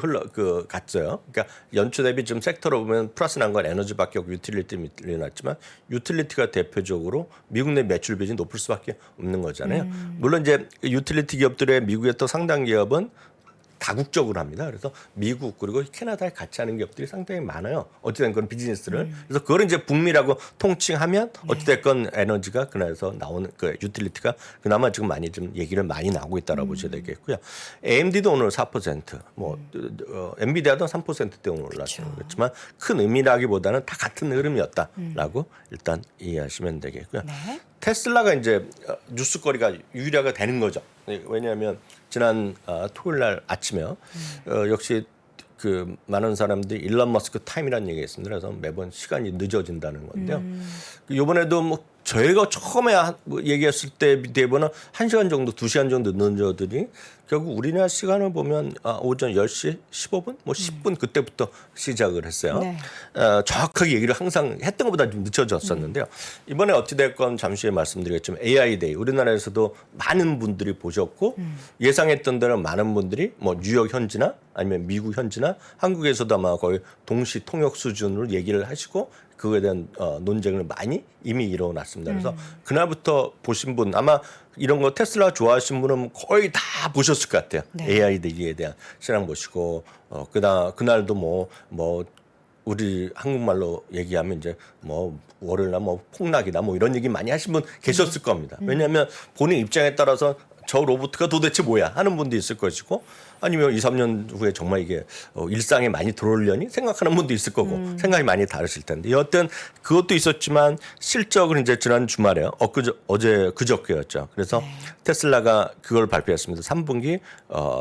갔어요. 그러니까 연초 대비 좀 섹터로 보면 플러스 난 건 에너지밖에 없고 유틸리티 밀려났지만 유틸리티가 대표적으로 미국 내 매출 비중이 높을 수밖에 없는 거잖아요. 물론 이제 유틸리티 기업들의 미국의 또 상당 기업은 다국적으로 합니다. 그래서 미국 그리고 캐나다에 같이 하는 기업들이 상당히 많아요. 어찌된 그런 비즈니스를. 그래서 그걸 이제 북미라고 통칭하면 어찌됐건 에너지가 그날에서 나오는 그 유틸리티가 그나마 지금 많이 좀 얘기를 많이 나오고 있다라고 보셔야 되겠고요. AMD도 오늘 4%, 뭐 엔비디아도 3%대 오늘 올랐어요. 그렇지만 큰 의미라기보다는 다 같은 흐름이었다라고 일단 이해하시면 되겠고요. 테슬라가 이제 뉴스거리가 유일하게 되는 거죠. 왜냐하면 지난 토요일 날 아침에 역시 그 많은 사람들이 일론 머스크 타임이라는 얘기했습니다. 그래서 매번 시간이 늦어진다는 건데요. 이번에도 뭐 저희가 처음에 얘기했을 때 대부분 1시간 정도, 2시간 정도 늦어더니 결국 우리나라 시간을 보면 오전 10시 15분, 뭐 10분 그때부터 시작을 했어요. 정확하게 얘기를 항상 했던 것보다 좀 늦춰졌었는데요. 이번에 어찌됐건 잠시 후에 말씀드리겠지만 AI 데이 우리나라에서도 많은 분들이 보셨고 예상했던 대로 많은 분들이 뭐 뉴욕 현지나 아니면 미국 현지나 한국에서도 아마 거의 동시 통역 수준으로 얘기를 하시고 그거에 대한 논쟁을 많이 이미 일어났습니다. 그래서 그날부터 보신 분 아마 이런 거 테슬라 좋아하시는 분은 거의 다 보셨을 것 같아요. AI에 대한 시장 보시고 그날도 뭐 우리 한국말로 얘기하면 이제 뭐 월요일날 뭐 폭락이다 뭐 이런 얘기 많이 하신 분 계셨을 겁니다. 왜냐하면 본인 입장에 따라서 저 로봇가 도대체 뭐야 하는 분도 있을 것이고 아니면 2, 3년 후에 정말 이게 일상에 많이 들어오려니 생각하는 분도 있을 거고 생각이 많이 다르실 텐데 여하튼 그것도 있었지만 실적은 이제 지난 주말에 어제 그저께였죠. 그래서 테슬라가 그걸 발표했습니다. 3분기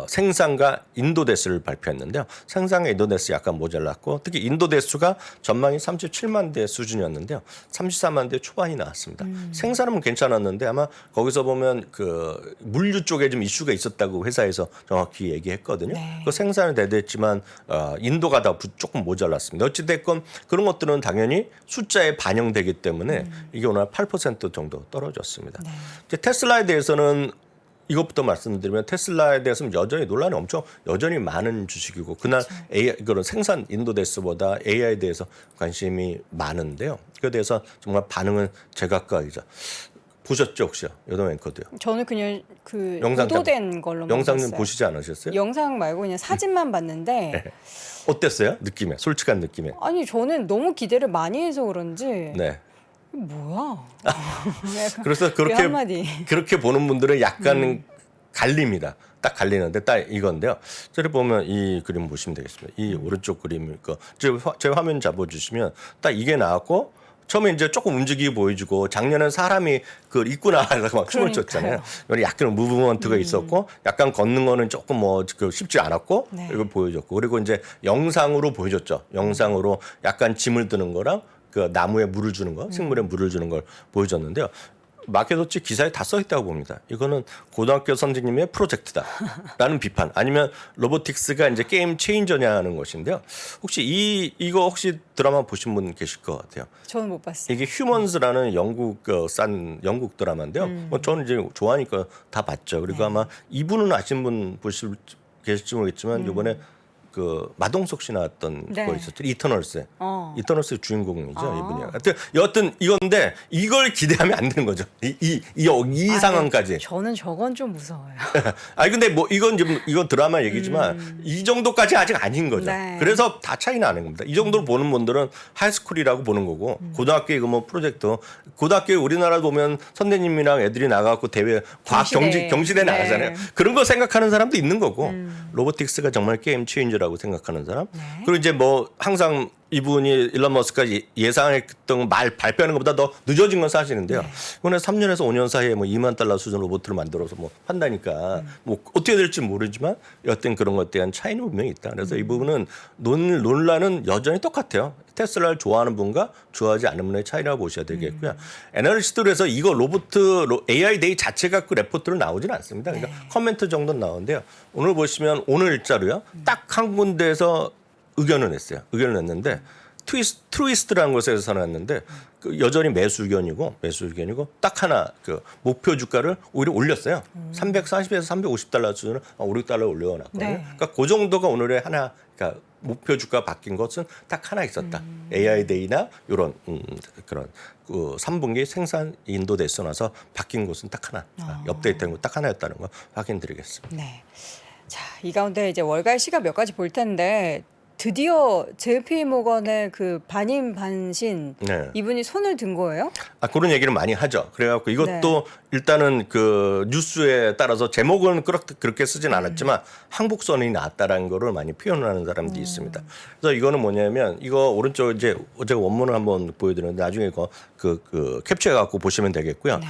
생산과 인도 대수를 발표했는데요. 생산과 인도 대수 약간 모자랐고 특히 인도 대수가 전망이 37만 대 수준이었는데요. 34만 대 초반이 나왔습니다. 생산은 괜찮았는데 아마 거기서 보면 그 물류 쪽에 좀 이슈가 있었다고 회사에서 정확히 얘기했거든요. 그 생산은 대됐지만 인도가 다 조금 모자랐습니다. 어찌됐건 그런 것들은 당연히 숫자에 반영되기 때문에 이게 오늘 8% 정도 떨어졌습니다. 이제 테슬라에 대해서는 이것부터 말씀드리면 테슬라에 대해서는 여전히 논란이 여전히 많은 주식이고 그날 그런 생산 인도 대수보다 AI에 대해서 관심이 많은데요. 그에 대해서 정말 반응은 제각각이죠. 보셨죠 혹시요? 여동 앵커도요. 저는 그냥 그 영상 보도된 걸로만 영상은 봤어요. 보시지 않으셨어요? 영상 말고 그냥 사진만 봤는데 어땠어요? 느낌에 솔직한 느낌에. 아니 저는 너무 기대를 많이 해서 그런지 네. 뭐야? 그래서 그렇게 보는 분들은 약간 갈립니다. 딱 갈리는데 딱 이건데요. 저를 보면 이 그림 보시면 되겠습니다. 이 오른쪽 그림 제 화면 잡아주시면 딱 이게 나왔고. 처음에 이제 조금 움직이기 보여주고 작년엔 사람이 그 입고 나가서 막 춤을 췄잖아요. 여기 약간 무브먼트가 있었고 약간 걷는 거는 조금 뭐 쉽지 않았고 이걸 보여줬고 그리고 이제 영상으로 보여줬죠. 영상으로 약간 짐을 드는 거랑 그 나무에 물을 주는 거, 식물에 물을 주는 걸 보여줬는데요. 마켓워치 기사에 다 써있다고 봅니다. 이거는 고등학교 선생님의 프로젝트다라는 비판. 아니면 로보틱스가 이제 게임 체인저냐 하는 것인데요. 혹시 이거 드라마 보신 분 계실 것 같아요. 저는 못 봤어요. 이게 휴먼스라는 영국 영국 드라마인데요. 뭐 저는 이제 좋아하니까 다 봤죠. 그리고 아마 이분은 아시는 분 계실지 모르겠지만 이번에 그 마동석 씨 나왔던 네. 거 있었죠. 이터널스. 이터널스 주인공이죠, 아. 이분이. 여하튼 이건데 이걸 기대하면 안 되는 거죠. 이 상황까지. 저는 저건 좀 무서워요. 아니 근데 뭐 이건 드라마 얘기지만 이 정도까지 아직 아닌 거죠. 네. 그래서 다 차이 나는 겁니다. 이 정도로 보는 분들은 하이스쿨이라고 보는 거고 고등학교 이거 뭐 프로젝트 고등학교에 우리나라 보면 선생님이랑 애들이 나가고 대회 과학 경시대 네. 나가잖아요. 그런 거 생각하는 사람도 있는 거고 로보틱스가 정말 게임 체인저라고 생각하는 사람. 그리고 이제 뭐 항상 이분이 일론 머스크가 예상했던 말 발표하는 것보다 더 늦어진 건 사실인데요. 이번에 3년에서 5년 사이에 뭐 $2만 수준 로봇을 만들어서 뭐 한다니까 뭐 어떻게 될지 모르지만 여튼 그런 것에 대한 차이는 분명히 있다. 그래서 이 부분은 논란은 여전히 똑같아요. 테슬라를 좋아하는 분과 좋아하지 않는 분의 차이라고 보셔야 되겠고요. 애널리스트로 이거 AI 데이 자체 갖고 레포트로 나오지는 않습니다. 그러니까 커멘트 정도는 나오는데요. 오늘 보시면 오늘 일자로요. 딱 한 군데에서 의견을 냈어요. 의견을 냈는데 트위스트라는 곳에서 선언했는데 여전히 매수 의견이고 딱 하나 그 목표 주가를 오히려 올렸어요. 340에서 350달러 수준을 $5, 올려놨거든요. 네. 그러니까 그 정도가 오늘의 하나 그러니까 목표 주가 바뀐 것은 딱 하나 있었다. AI 데이나 이런 그런 그 3분기 생산 인도돼서 나서 바뀐 곳은 딱 하나 업데이트된 거 딱 하나였다는 거 확인드리겠습니다. 네. 자, 이 가운데 이제 월가의 시가 몇 가지 볼 텐데 드디어 JP 모건의 그 반인 반신 네. 이분이 손을 든 거예요? 그런 얘기를 많이 하죠. 그래갖고 이것도 일단은 그 뉴스에 따라서 제목은 그렇게 쓰진 않았지만 항복선이 나왔다라는 거를 많이 표현하는 사람들이 있습니다. 그래서 이거는 뭐냐면 이거 오른쪽 이제 제가 원문을 한번 보여드리는데 나중에 이거 그 캡처해 갖고 보시면 되겠고요.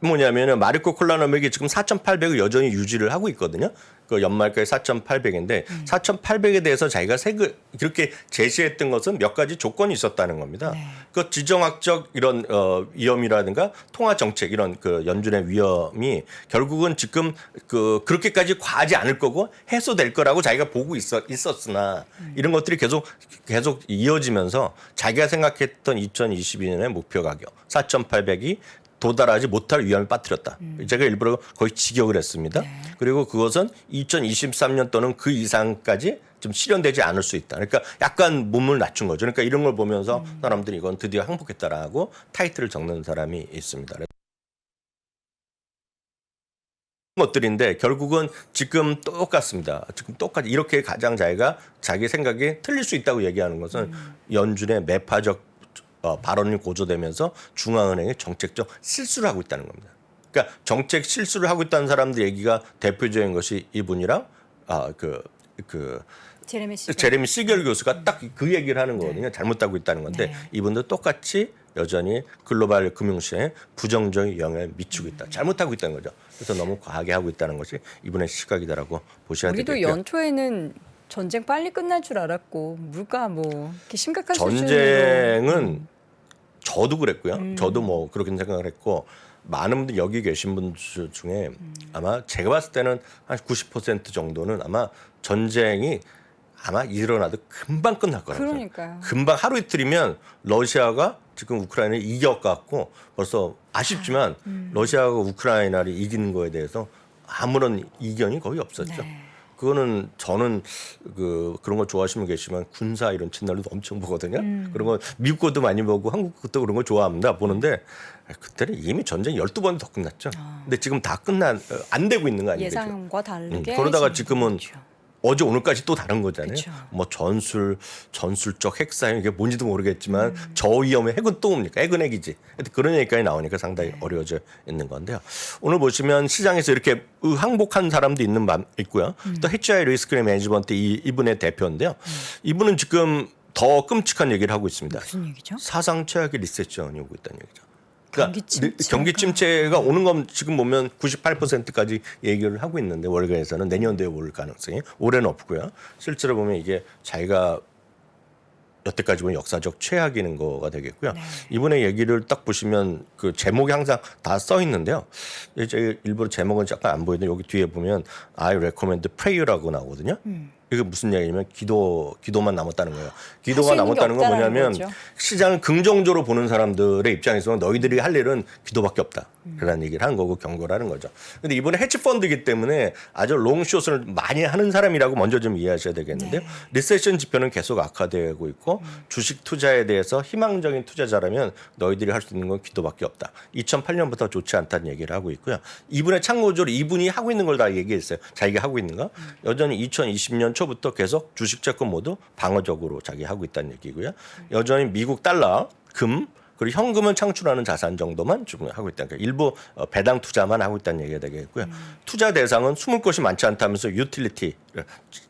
뭐냐면은 마리코 콜라노맥이 지금 4,800을 여전히 유지를 하고 있거든요. 그 연말까지 4,800인데 4,800에 대해서 자기가 이렇게 제시했던 것은 몇 가지 조건이 있었다는 겁니다. 그 지정학적 이런 위험이라든가 통화 정책 이런 그 연준의 위험이 결국은 지금 그렇게까지 과하지 않을 거고 해소될 거라고 자기가 보고 있었으나 이런 것들이 계속 이어지면서 자기가 생각했던 2022년의 목표 가격 4,800이 도달하지 못할 위험을 빠뜨렸다. 제가 일부러 거의 직역을 했습니다. 그리고 그것은 2023년 또는 그 이상까지 좀 실현되지 않을 수 있다. 그러니까 약간 몸을 낮춘 거죠. 그러니까 이런 걸 보면서 사람들이 이건 드디어 항복했다라고 타이틀을 적는 사람이 있습니다. 것들인데 결국은 지금 똑같습니다. 지금 똑같이 이렇게 가장 자기 생각이 틀릴 수 있다고 얘기하는 것은 연준의 매파적 발언이 고조되면서 중앙은행이 정책적 실수를 하고 있다는 겁니다. 그러니까 정책 실수를 하고 있다는 사람들 얘기가 대표적인 것이 이분이랑 제레미 시겔 교수가 딱 그 얘기를 하는 거거든요. 잘못하고 있다는 건데 이분도 똑같이 여전히 글로벌 금융시장에 부정적인 영향을 미치고 있다. 잘못하고 있다는 거죠. 그래서 너무 과하게 하고 있다는 것이 이분의 시각이다라고 보셔야 되겠고요. 우리도 연초에는 전쟁 빨리 끝날 줄 알았고 물가 뭐 이렇게 심각한 전쟁은 저도 그랬고요. 저도 뭐 그렇게 생각을 했고 많은 분들 여기 계신 분들 중에 아마 제가 봤을 때는 한 90% 정도는 아마 전쟁이 아마 일어나도 금방 끝날 거라고 생각해요. 그러니까요. 금방 하루 이틀이면 러시아가 지금 우크라이나를 이겨갖고 벌써 아쉽지만 러시아가 우크라이나를 이기는 거에 대해서 아무런 이견이 거의 없었죠. 그거는 저는 그런 거 좋아하시면 계시지만 군사 이런 채널도 엄청 보거든요. 그런 거 미국 것도 많이 보고 한국 것도 그런 거 좋아합니다. 보는데 그때는 이미 전쟁이 12번 더 끝났죠. 근데 지금 다 안 되고 있는 거 아니에요? 예상과 다르게. 그러다가 지금은 어제 오늘까지 또 다른 거잖아요. 그쵸. 뭐 전술적 핵사용 이게 뭔지도 모르겠지만 저위험의 핵은 또 뭡니까? 핵은 핵이지. 그런 얘기까지 나오니까 상당히 어려워져 있는 건데요. 오늘 보시면 시장에서 이렇게 항복한 사람도 있고요. 또 HI 리스크 매니지먼트 이분의 대표인데요. 이분은 지금 더 끔찍한 얘기를 하고 있습니다. 무슨 얘기죠? 사상 최악의 리세션이 오고 있다는 얘기죠. 그러니까 경기 침체가 오는 건 지금 보면 98%까지 얘기를 하고 있는데 월가에서는 내년도에 올 가능성이 올해는 없고요. 실제로 보면 이게 자기가 여태까지 보면 역사적 최악인 거가 되겠고요. 이분의 얘기를 딱 보시면 그 제목이 항상 다 써 있는데요. 이제 일부러 제목은 잠깐 안 보이는데 여기 뒤에 보면 I recommend prayer라고 나오거든요. 이게 무슨 얘기냐면 기도만 남았다는 거예요. 기도가 남았다는 건 뭐냐면 거죠. 시장을 긍정적으로 보는 사람들의 입장에서 너희들이 할 일은 기도밖에 없다. 그런 얘기를 한 거고 경고를 하는 거죠. 근데 이번에 헤지펀드이기 때문에 아주 롱숏을 많이 하는 사람이라고 먼저 좀 이해하셔야 되겠는데요. 리세션 지표는 계속 악화되고 있고 주식 투자에 대해서 희망적인 투자자라면 너희들이 할 수 있는 건 기도밖에 없다. 2008년부터 좋지 않다는 얘기를 하고 있고요. 이분의 참고적으로 이분이 하고 있는 걸 다 얘기했어요. 자기가 하고 있는 거. 여전히 2020년 초부터 계속 주식 채권 모두 방어적으로 자기 하고 있다는 얘기고요. 여전히 미국 달러, 금 그리고 현금을 창출하는 자산 정도만 지금 하고 있다는 거예요. 일부 배당 투자만 하고 있다는 얘기가 되겠고요. 투자 대상은 숨을 곳이 많지 않다면서 유틸리티,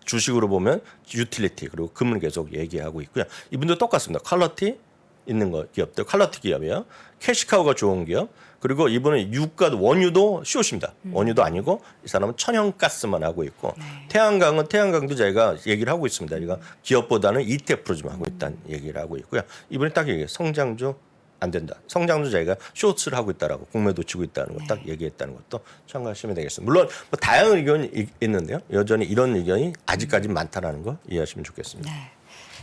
주식으로 보면 유틸리티 그리고 금을 계속 얘기하고 있고요. 이분도 똑같습니다. 퀄러티 있는 거 기업들, 퀄러티 기업이에요. 캐시카우가 좋은 기업. 그리고 이분은 유가 원유도 숏입니다. 원유도 아니고 이 사람은 천연가스만 하고 있고 태양광은 태양광도 저희가 얘기를 하고 있습니다. 우리가 기업보다는 ETF로 좀 하고 있다는 얘기를 하고 있고요. 이분이 딱 얘기해요. 성장주 안 된다. 성장주 저희가 숏을 하고 있다라고 공매 놓치고 있다는 거 딱 얘기했다는 것도 참고하시면 되겠습니다. 물론 뭐 다양한 의견이 있는데요. 여전히 이런 의견이 아직까지 많다라는 거 이해하시면 좋겠습니다. 네.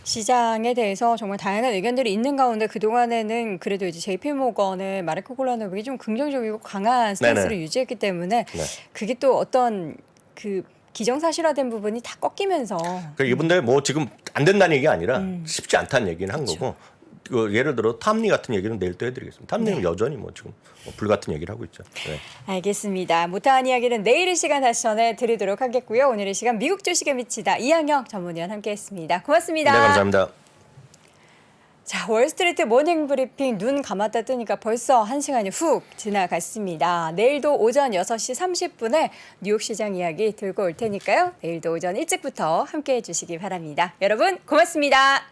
시장에 대해서 정말 다양한 의견들이 있는 가운데 그동안에는 그래도 이제 JP모건의 마르코 콜라노빅이 좀 긍정적이고 강한 스탠스를 네네. 유지했기 때문에 네. 그게 또 어떤 그 기정사실화된 부분이 다 꺾이면서 그러니까 이분들 뭐 지금 안 된다는 얘기가 아니라 쉽지 않다는 얘기는 한 거고 그 예를 들어 탐리 같은 얘기는 내일 또 해드리겠습니다. 탐리는 여전히 뭐 지금 불같은 얘기를 하고 있죠. 네. 알겠습니다. 못다한 이야기는 내일 이 시간 다시 전해드리도록 하겠고요. 오늘 이 시간 미국 주식에 미치다 이항영 전문위원 함께했습니다. 고맙습니다. 네, 감사합니다. 자, 월스트리트 모닝 브리핑 눈 감았다 뜨니까 벌써 1시간이 훅 지나갔습니다. 내일도 오전 6시 30분에 뉴욕 시장 이야기 들고 올 테니까요. 내일도 오전 일찍부터 함께해 주시기 바랍니다. 여러분 고맙습니다.